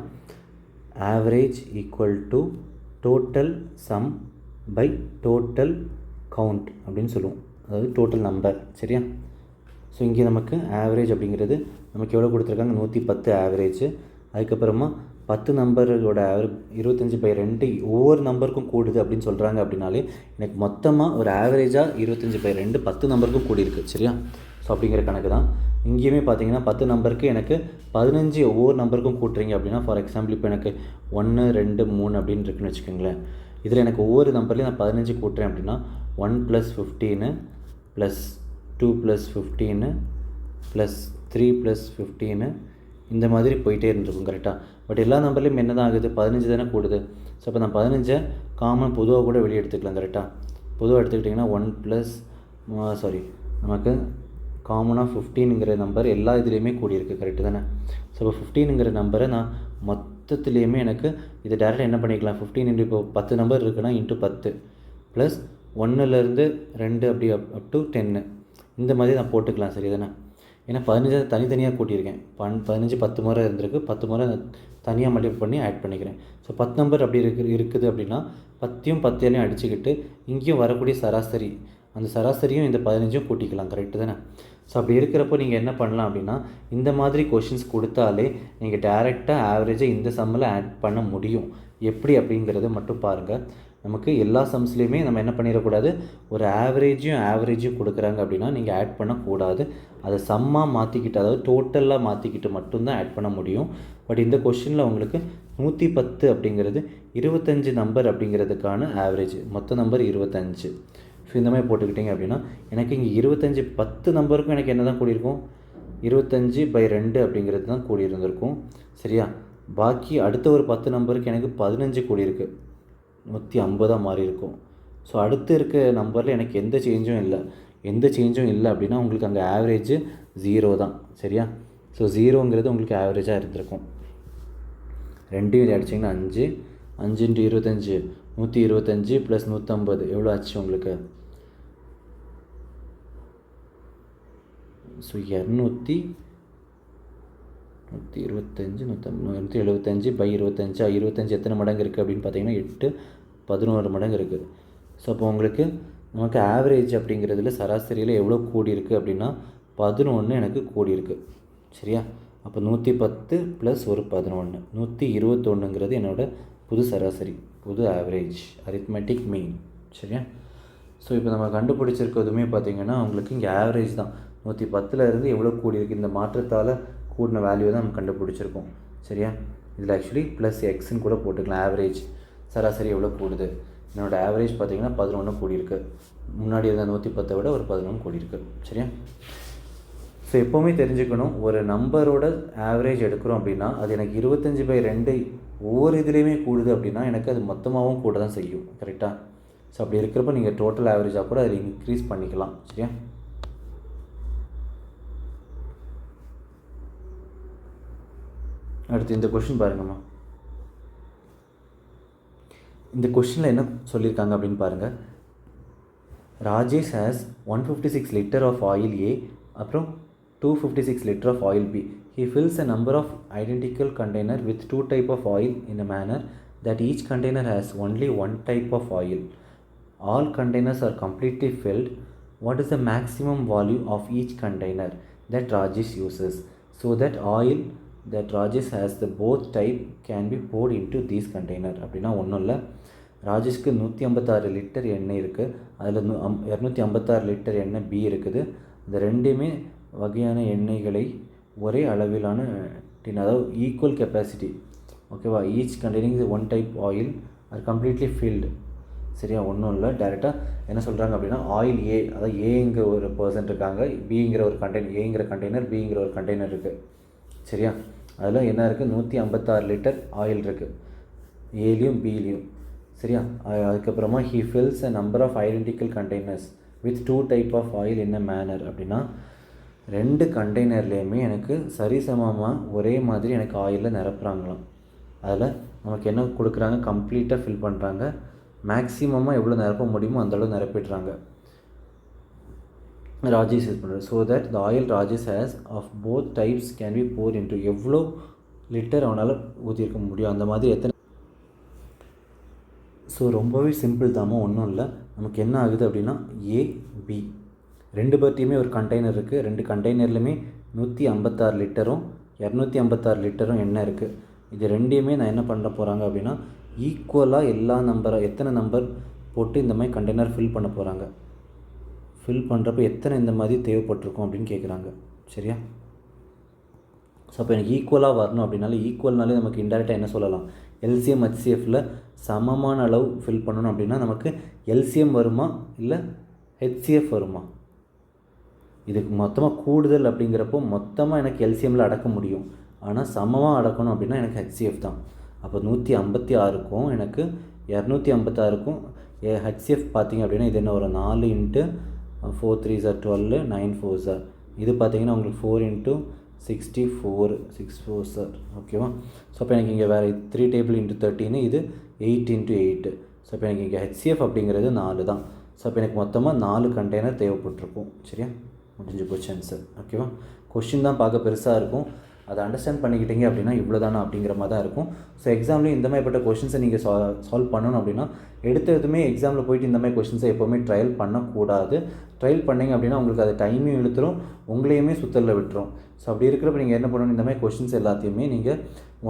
average equal to total sum by total count அப்படின்னு சொல்லுவோம், அதாவது டோட்டல் நம்பர். சரியா, ஸோ இங்கே நமக்கு ஆவரேஜ் அப்படிங்கிறது நமக்கு எவ்வளோ கொடுத்துருக்காங்க, 110 ஆவரேஜ். அதுக்கப்புறமா 10 நம்பரோட ஆவரேஜ் 25/2 ஒவ்வொரு நம்பருக்கும் கூடுது அப்படின்னு சொல்கிறாங்க. அப்படின்னாலே எனக்கு மொத்தமாக ஒரு ஆவரேஜாக 25/2 10 நம்பருக்கும் கூடியிருக்கு. சரியா, ஸோ அப்படிங்கிற கணக்கு தான் இங்கேயுமே பார்த்தீங்கன்னா 10 நம்பருக்கு எனக்கு 15 ஒவ்வொரு நம்பருக்கும் கூட்டுறீங்க அப்படின்னா, ஃபார் எக்ஸாம்பிள் இப்போ எனக்கு 1 2 3 அப்படின்னு இருக்குன்னு வச்சுக்கோங்களேன். இதில் எனக்கு ஒவ்வொரு நம்பர்லேயும் நான் 15 கூட்டுறேன் அப்படின்னா 1 + 15 + 2 + 15 + 3 + 15 இந்த மாதிரி போயிட்டே இருந்திருக்கும் கரெக்டாக. பட் எல்லா நம்பர்லேயும் என்ன தான் ஆகுது, 15 தானே கூடுது. ஸோ அப்போ நான் 15 காமன் பொதுவாக கூட வெளியே எடுத்துக்கலாம் கரெக்டாக. பொதுவாக எடுத்துக்கிட்டிங்கன்னா 1 ப்ளஸ் நமக்கு காமனாக 15ங்கிற நம்பர் எல்லா இதுலேயுமே கூடியிருக்கு கரெக்டு தானே. ஸோ இப்போ 15ங்கிற நம்பரை நான் மொத்தத்துலேயுமே எனக்கு இது டேரெக்டாக என்ன பண்ணிக்கலாம், 15 இப்போ 10 நம்பர் இருக்குன்னா இன்ட்டு 10 ப்ளஸ் 1லேருந்து 2 அப்படி அப் டு 10 இந்த மாதிரி நான் போட்டுக்கலாம் சரி தானே. ஏன்னா 15 தனித்தனியாக கூட்டியிருக்கேன். 15 10 முறை இருந்திருக்கு, 10 முறை தனியாக மல்டிப்ளை பண்ணி ஆட் பண்ணிக்கிறேன். ஸோ 10 நம்பர் அப்படி இருக்குது அப்படின்னா 10யும் 10லையும் அடிச்சுக்கிட்டு இங்கேயும் வரக்கூடிய சராசரி, அந்த சராசரியும் இந்த 15ம் கூட்டிக்கலாம் கரெக்டு தானே. ஸோ அப்படி இருக்கிறப்போ நீங்கள் என்ன பண்ணலாம் அப்படின்னா, இந்த மாதிரி கொஷின்ஸ் கொடுத்தாலே நீங்கள் டேரெக்டாக ஆவரேஜாக இந்த சம்மில் ஆட் பண்ண முடியும். எப்படி அப்படிங்கிறத மட்டும் பாருங்கள். நமக்கு எல்லா சம்ஸ்லேயுமே நம்ம என்ன பண்ணிடக்கூடாது, ஒரு ஆவரேஜும் கொடுக்குறாங்க அப்படின்னா நீங்கள் ஆட் பண்ணக்கூடாது. அதை சம்மாக மாற்றிக்கிட்டு, அதாவது டோட்டலாக மாற்றிக்கிட்டு மட்டும்தான் ஆட் பண்ண முடியும். பட் இந்த கொஷினில் உங்களுக்கு 110 அப்படிங்கிறது 25 நம்பர் அப்படிங்கிறதுக்கான ஆவரேஜ், மொத்த நம்பர் 25. ஸோ இந்த மாதிரி போட்டுக்கிட்டிங்க அப்படின்னா எனக்கு இங்கே 25 10 நம்பருக்கும் எனக்கு என்ன தான் கூடியிருக்கும், 25/2 அப்படிங்கிறது தான் கூடியிருந்திருக்கும் சரியா. பாக்கி அடுத்த ஒரு 10 நம்பருக்கு எனக்கு 15 கூடியிருக்கு, 150 மாறி இருக்கும். ஸோ அடுத்து இருக்க நம்பரில் எனக்கு எந்த சேஞ்சும் இல்லை அப்படின்னா உங்களுக்கு அங்கே ஆவரேஜ் 0 தான் சரியா. ஸோ 0ங்கிறது உங்களுக்கு ஆவரேஜாக இருந்திருக்கும். 2 அடிச்சிங்கன்னா 5 5 × 25 125 + 150 எவ்வளோ ஆச்சு உங்களுக்கு. ஸோ 125 175/25 25 எத்தனை மடங்கு இருக்குது அப்படின்னு பார்த்தீங்கன்னா 8 11 மடங்கு இருக்குது. ஸோ அப்போ உங்களுக்கு நமக்கு ஆவரேஜ் அப்படிங்கிறதுல சராசரியில் எவ்வளோ கூடி இருக்குது அப்படின்னா 11 எனக்கு கூடியிருக்கு சரியா. அப்போ 110 + ஒரு 11 121ங்கிறது என்னோடய புது சராசரி, புது ஆவரேஜ், அரித்மெட்டிக் மீன் சரியா. ஸோ இப்போ நம்ம கண்டுபிடிச்சிருக்கிறதுமே பார்த்திங்கன்னா உங்களுக்கு இங்கே ஆவரேஜ் தான். 110லேருந்து எவ்வளோ கூடியிருக்கு, இந்த மாற்றத்தால் கூடின வேல்யூ தான் நம்ம கண்டுபிடிச்சிருக்கோம் சரியா. இதில் ஆக்சுவலி ப்ளஸ் எக்ஸ்ன்னு கூட போட்டுக்கலாம். ஆவரேஜ் சராசரி எவ்வளோ கூடுது, என்னோடய ஆவரேஜ் பார்த்திங்கன்னா 11 கூடியிருக்கு. முன்னாடி இருந்த 110 விட ஒரு 11 கூடியிருக்கு சரியா. ஸோ எப்போவுமே தெரிஞ்சுக்கணும், ஒரு நம்பரோட ஆவரேஜ் எடுக்கிறோம் அப்படின்னா அது எனக்கு 25/2 ஒவ்வொரு இதுலேயுமே கூடுது அப்படின்னா எனக்கு அது மொத்தமாகவும் கூட தான் செய்யும் கரெக்டாக. ஸோ அப்படி இருக்கிறப்ப நீங்கள் டோட்டல் ஆவரேஜாக கூட அதில் இன்க்ரீஸ் பண்ணிக்கலாம் சரியா. அடுத்து இந்த கொஷின் பாருங்கம்மா. இந்த கொஷினில் என்ன சொல்லியிருக்காங்க அப்படின்னு பாருங்கள். Rajesh has 156 litre of oil A அப்புறம் 256 litre of oil B. He fills a number of identical container with 2 type of oil in a manner that each container has only one type of oil. All containers are completely filled. What is the maximum volume of each container that Rajesh uses so that oil that Rajesh has the both type can be poured into these container? அப்படின்னா ஒன்றும் இல்லை, ராஜேஷ்க்கு 156 litre எண்ணெய் இருக்குது, அதில் 256 litre எண்ணெய் B இருக்குது. இந்த ரெண்டுமே வகையான எண்ணெய்களை ஒரே அளவிலான டின், அதாவது ஈக்குவல் கெப்பாசிட்டி ஓகேவா, each containing one type oil are completely field சரியா. ஒன்றும் இல்லை, டேரெக்டாக என்ன சொல்கிறாங்க அப்படின்னா ஆயில் ஏ, அதாவது ஏங்கிற ஒரு பர்சன்ட் இருக்காங்க, பிங்கிற ஒரு கண்டெய்னர், ஏங்கிற கண்டெய்னர், பிங்கிற ஒரு கண்டெய்னர் இருக்குது சரியா. அதில் என்ன இருக்குது, 156 லிட்டர் ஆயில் இருக்குது ஏலையும் பிலையும் சரியா. அதுக்கப்புறமா he fills a number of identical containers with 2 type of oil in a manner அப்படின்னா 2 கண்டெய்னர்லேயுமே எனக்கு சரிசமமாக ஒரே மாதிரி எனக்கு ஆயிலில் நிரப்புறாங்களாம். அதில் நமக்கு என்ன கொடுக்குறாங்க, கம்ப்ளீட்டாக ஃபில் பண்ணுறாங்க, மேக்ஸிமமாக எவ்வளோ நிரப்ப முடியுமோ அந்தளவு நிரப்பிடுறாங்க. ராஜேஷ் யூஸ் பண்ணுறது so that the oil Rajesh has of both types can be pour into, எவ்வளோ லிட்டர் அவனால் ஊற்றிருக்க முடியும் அந்த மாதிரி எத்தனை. ஸோ ரொம்பவே சிம்பிள் தாமோ, ஒன்றும் இல்லை. நமக்கு என்ன ஆகுது அப்படின்னா ஏ பி ரெண்டு பேர்ட்டையுமே ஒரு கண்டெய்னர் இருக்குது, 2 கண்டெய்னர்லையுமே 156 லிட்டரும் 256 லிட்டரும் எண்ணெய் இருக்குது. இது ரெண்டையுமே நான் என்ன பண்ண போகிறாங்க அப்படின்னா ஈக்குவலாக எல்லா எத்தனை நம்பர் போட்டு இந்த மாதிரி கண்டெய்னர் ஃபில் பண்ண போகிறாங்க. ஃபில் பண்ணுறப்ப எத்தனை இந்த மாதிரி தேவைப்பட்டிருக்கும் அப்படின்னு கேட்குறாங்க சரியா. ஸோ அப்போ எனக்கு ஈக்குவலாக வரணும் அப்படின்னாலே, ஈக்குவல்னாலே நமக்கு இன்டெரக்டாக என்ன சொல்லலாம், எல்சிஎம் ஹெச்சிஎஃப்பில் சமமான அளவு ஃபில் பண்ணணும் அப்படின்னா நமக்கு எல்சிஎம் வருமா இல்லை ஹெச்சிஎஃப் வருமா. இதுக்கு மொத்தமாக கூடுதல் அப்படிங்கிறப்போ மொத்தமாக எனக்கு எல்சிஎம்மில் அடக்க முடியும். ஆனால் சமமாக அடக்கணும் அப்படின்னா எனக்கு ஹெச்சிஎஃப் தான். அப்போ 156க்கும் எனக்கு 256க்கும் ஹெச்சிஎஃப் பார்த்திங்க அப்படின்னா இது என்ன வரும், 4 × 4 3 சார் 12, 9 4 சார், இது பார்த்திங்கன்னா உங்களுக்கு 4 × 64 6 4 சார். ஓகேவா? ஸோ அப்போ எனக்கு இங்கே வேறு 3 டேபிள் × 13, இது 8 × 8. ஸோ இப்போ எனக்கு இங்கே ஹெச்சிஎஃப் அப்படிங்கிறது 4 தான். ஸோ அப்போ எனக்கு மொத்தமாக 4 கண்டெய்னர் தேவைப்பட்டிருக்கும். சரியா? முடிஞ்சு போச்சு ஆன்சர். ஓகேவா? கொஷின் தான் பார்க்க பெருசாக இருக்கும், அதை அண்டர்ஸ்டாண்ட் பண்ணிக்கிட்டீங்க அப்படின்னா இவ்வளோ தானே அப்படிங்கிற மாதிரி தான் இருக்கும். ஸோ எக்ஸாம்லேயும் இந்த மாதிரிப்பட்ட கொஷின்ஸை நீங்கள் சால்வ் பண்ணணும் அப்படின்னா எடுத்ததுமே எக்ஸாமில் போயிட்டு இந்த மாதிரி கொஷின்ஸை எப்போவுமே ட்ரையல் பண்ணக்கூடாது. ட்ரையல் பண்ணிங்க அப்படின்னா உங்களுக்கு அது டைமையும் இழுத்துரும், உங்களையுமே சுத்தலில் விட்டுரும். ஸோ அப்படி இருக்கிறப்ப நீங்கள் என்ன பண்ணணும், இந்த மாதிரி கொஷின்ஸ் எல்லாத்தையுமே நீங்கள்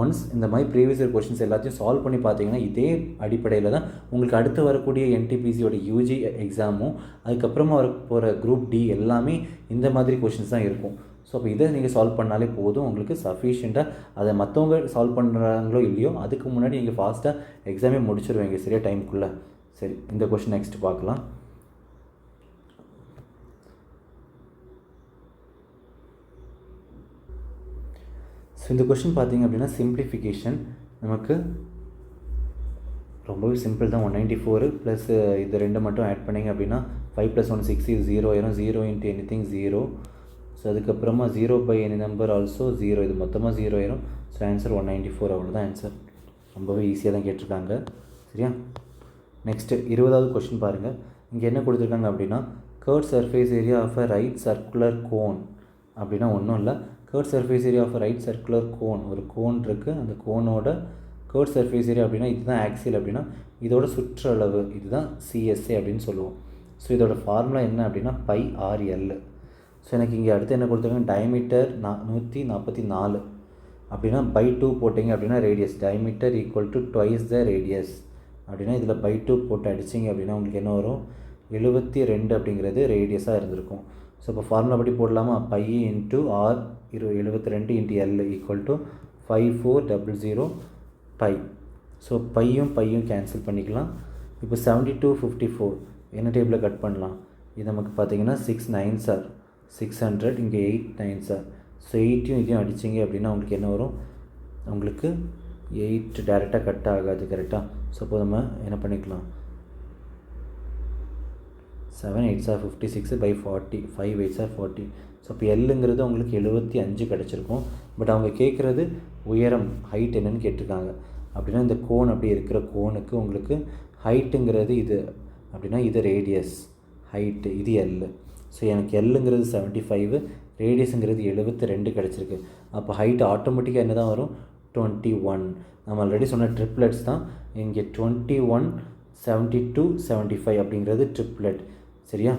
ஒன்ஸ் இந்த மாதிரி ப்ரீவியஸ் இயர் கொஷின்ஸ் எல்லாத்தையும் சால்வ் பண்ணி பார்த்தீங்கன்னா இதே அடிப்படையில் தான் உங்களுக்கு அடுத்து வரக்கூடிய NTPCயோட UG எக்ஸாமும் அதுக்கப்புறமா வர போகிற குரூப் D எல்லாமே இந்த மாதிரி கொஷின்ஸ் தான் இருக்கும். ஸோ அப்போ இதை நீங்கள் சால்வ் பண்ணாலே போதும், உங்களுக்கு சஃபிஷியண்ட்டாக. அதை மற்றவங்க சால்வ் பண்ணுறாங்களோ இல்லையோ அதுக்கு முன்னாடி நீங்கள் ஃபாஸ்ட்டாக எக்ஸாமே முடிச்சிருவீங்க சரியா டைமுக்குள்ளே. சரி, இந்த கொஷின் நெக்ஸ்ட் பார்க்கலாம். ஸோ இந்த கொஷின் பார்த்திங்க அப்படின்னா சிம்பிளிஃபிகேஷன் நமக்கு ரொம்பவே சிம்பிள் தான். 194 ப்ளஸ் இது 2 மட்டும் ஆட் பண்ணிங்க அப்படின்னா 5 + 1 6, இது 0 ஆயிரும். 0 × anything 0. ஸோ அதுக்கப்புறமா 0 by any number ஆல்சோ 0, இது மொத்தமாக 0 ஆயிரும். ஸோ ஆன்சர் 194, அவ்வளோதான் ஆன்சர். ரொம்பவே ஈஸியாக தான் கேட்டிருக்காங்க. சரியா? நெக்ஸ்ட்டு 20வது கொஷின் பாருங்கள். இங்கே என்ன கொடுத்துருக்காங்க அப்படின்னா curve surface area of a right circular cone அப்படின்னா ஒன்றும் இல்லை. Curve surface area of a right circular cone, ஒரு கோன் இருக்குது, அந்த கோனோட கர்வ் சர்ஃபேஸ் ஏரியா அப்படின்னா இதுதான் ஆக்சியல் அப்படின்னா இதோட சுற்றளவு இதுதான் CSA அப்படின்னு சொல்லுவோம். ஸோ இதோட ஃபார்முலா என்ன அப்படின்னா πRL. ஸோ எனக்கு இங்கே அடுத்து என்ன கொடுத்துருக்காங்க, டயமீட்டர் 144 அப்படின்னா /2 போட்டிங்க அப்படின்னா ரேடியஸ், டயமீட்டர் = 2 த ரேடியஸ் அப்படின்னா இதில் /2 போட்டு அடிச்சிங்க அப்படின்னா உங்களுக்கு என்ன வரும், 72 அப்படிங்கிறது ரேடியஸாக இருந்திருக்கும். ஸோ இப்போ ஃபார்முலா படி போடலாமா, π × R 72 × L = 5400 π. ஸோ பையும் கேன்சல் பண்ணிக்கலாம். இப்போ 72 54 என்ன டேபிளில் கட் பண்ணலாம், இது நமக்கு பார்த்தீங்கன்னா 6 9s are 600, இங்கே 8 9s are. ஸோ 8யும் இதையும் அடிச்சிங்க அப்படின்னா உங்களுக்கு என்ன வரும், உங்களுக்கு 8 டேரெக்டாக கட் ஆகாது கரெக்டாக. ஸோ இப்போ நம்ம என்ன பண்ணிக்கலாம், 7 8s are 56/40, 5 8s are 40. So இப்போ எல்லுங்கிறது உங்களுக்கு 75 கிடச்சிருக்கும். பட் அவங்க கேட்குறது உயரம் ஹைட் என்னன்னு கேட்டிருக்காங்க. அப்படின்னா இந்த கோன் அப்படி இருக்கிற கோனுக்கு உங்களுக்கு ஹைட்டுங்கிறது இது அப்படின்னா இது ரேடியஸ், ஹைட்டு இது எல். ஸோ எனக்கு எல்லுங்கிறது 75, ரேடியஸுங்கிறது 72 கிடச்சிருக்கு. அப்போ ஹைட் ஆட்டோமேட்டிக்காக என்ன தான் வரும், 21. நம்ம ஆல்ரெடி சொன்ன ட்ரிப்ளெட்ஸ் தான் இங்கே 21 72 75 அப்படிங்கிறது ட்ரிப்ளெட். சரியா?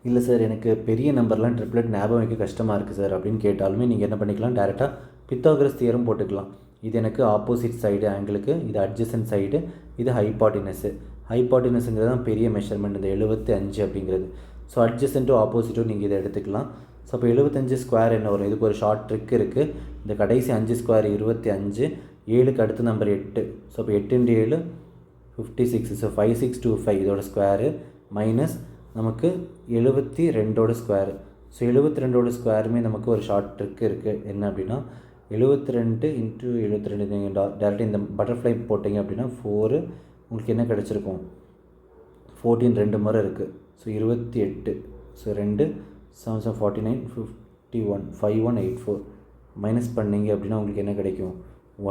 இல்லை சார் எனக்கு பெரிய நம்பர்லாம் ட்ரிப்ளெட் ஞாபகம் வைக்க கஷ்டமாக இருக்குது சார் அப்படின்னு கேட்டாலுமே நீங்கள் என்ன பண்ணிக்கலாம், டேரெக்டாக பித்தாகரஸ் தியரம் போட்டுக்கலாம். இது எனக்கு ஆப்போசிட் சைடு ஆங்கிளுக்கு, இது அட்ஜசன்ட் சைடு, இது ஹைபாட்டினஸு. ஹைபாட்டினஸுங்கிறது தான் பெரிய மெஷர்மெண்ட், இந்த 75 அப்படிங்கிறது. ஸோ அட்ஜசன்ட்டும் ஆப்போசிட்டும் நீங்கள் இதை எடுத்துக்கலாம். ஸோ அப்போ 75 ஸ்கொயர் என்ன வரும், இதுக்கு ஒரு ஷார்ட் ட்ரிக் இருக்குது. இந்த கடைசி 5 ஸ்கொயர் 25, 7க்கு அடுத்த நம்பர் 8. ஸோ அப்போ 8 × 7 56. ஸோ 5625 இதோட ஸ்கொயரு மைனஸ் நமக்கு 72ஓட ஸ்கொயரு. ஸோ 72ஓட ஸ்கொயருமே நமக்கு ஒரு ஷார்ட் ட்ரிக் இருக்குது. என்ன அப்படின்னா 72 × 72 நீங்கள் டேரெக்டாக இந்த பட்டர்ஃப்ளை போட்டிங்க அப்படின்னா 4 உங்களுக்கு என்ன கிடச்சிருக்கும், 14 2 முறை இருக்குது. ஸோ 28. ஸோ 2 7 49 51 5184 மைனஸ் பண்ணிங்க அப்படின்னா உங்களுக்கு என்ன கிடைக்கும்,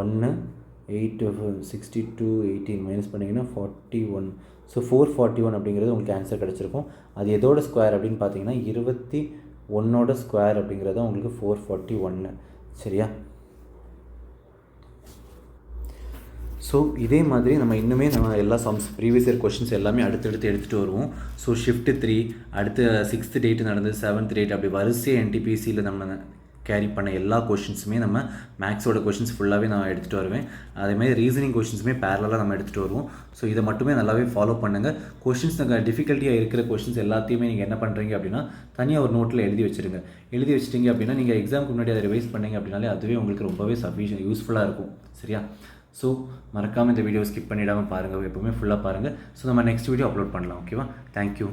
1 8 62 18 மைனஸ் பண்ணிங்கன்னா 41. ஸோ 441 அப்படிங்கிறது உங்களுக்கு ஆன்சர் கிடச்சிருக்கும். அது எதோட ஸ்கொயர் அப்படின்னு பார்த்தீங்கன்னா 21ஓட ஸ்கொயர் அப்படிங்கிறது உங்களுக்கு 441. சரியா? ஸோ இதே மாதிரி நம்ம இன்னுமே நம்ம எல்லா சம்ஸ் ப்ரீவியஸ் இயர் கொஷின்ஸ் எல்லாமே அடுத்தடுத்து எடுத்துகிட்டு வருவோம். ஸோ ஷிஃப்ட் 3 அடுத்து 6th டேட் நடந்தது, 7th டேட் அப்படி வரிசையாக NTPCயில் நம்ம கேரி பண்ண எல்லா கொஷின்ஸுமே நம்ம மேக்ஸோட கொஷின்ஸ் ஃபுல்லாகவே நான் எடுத்துகிட்டு வருவேன். அதேமாதிரி ரீசனிங் கொஷின்ஸுமே பேரலாக நம்ம எடுத்துகிட்டு வருவோம். ஸோ இதை மட்டுமே நல்லாவே ஃபாலோ பண்ணுங்கள். கொஷின்ஸ் நாங்கள் டிஃபிகல்ட்டியாக இருக்கிற கொஷின்ஸ் எல்லாத்தையுமே நீங்கள் என்ன பண்ணுறீங்க அப்படின்னா தனியாக ஒரு நோட்டில் எழுதி வச்சுருங்க. எழுதி வச்சிட்டிங்க அப்படின்னா நீங்கள் எக்ஸாமுக்கு முன்னாடி அதை ரிவைஸ் பண்ணிங்க அப்படின்னாலே அதுவே உங்களுக்கு ரொம்பவே யூஸ்ஃபுல்லாக இருக்கும். சரியா? ஸோ மறக்காமல் இந்த வீடியோ ஸ்கிப் பண்ணிடாமல் பாருங்கள், எப்போவுமே ஃபுல்லாக பாருங்கள். ஸோ நம்ம நெக்ஸ்ட் வீடியோ அப்லோட் பண்ணலாம். ஓகேவா? தேங்க்யூ.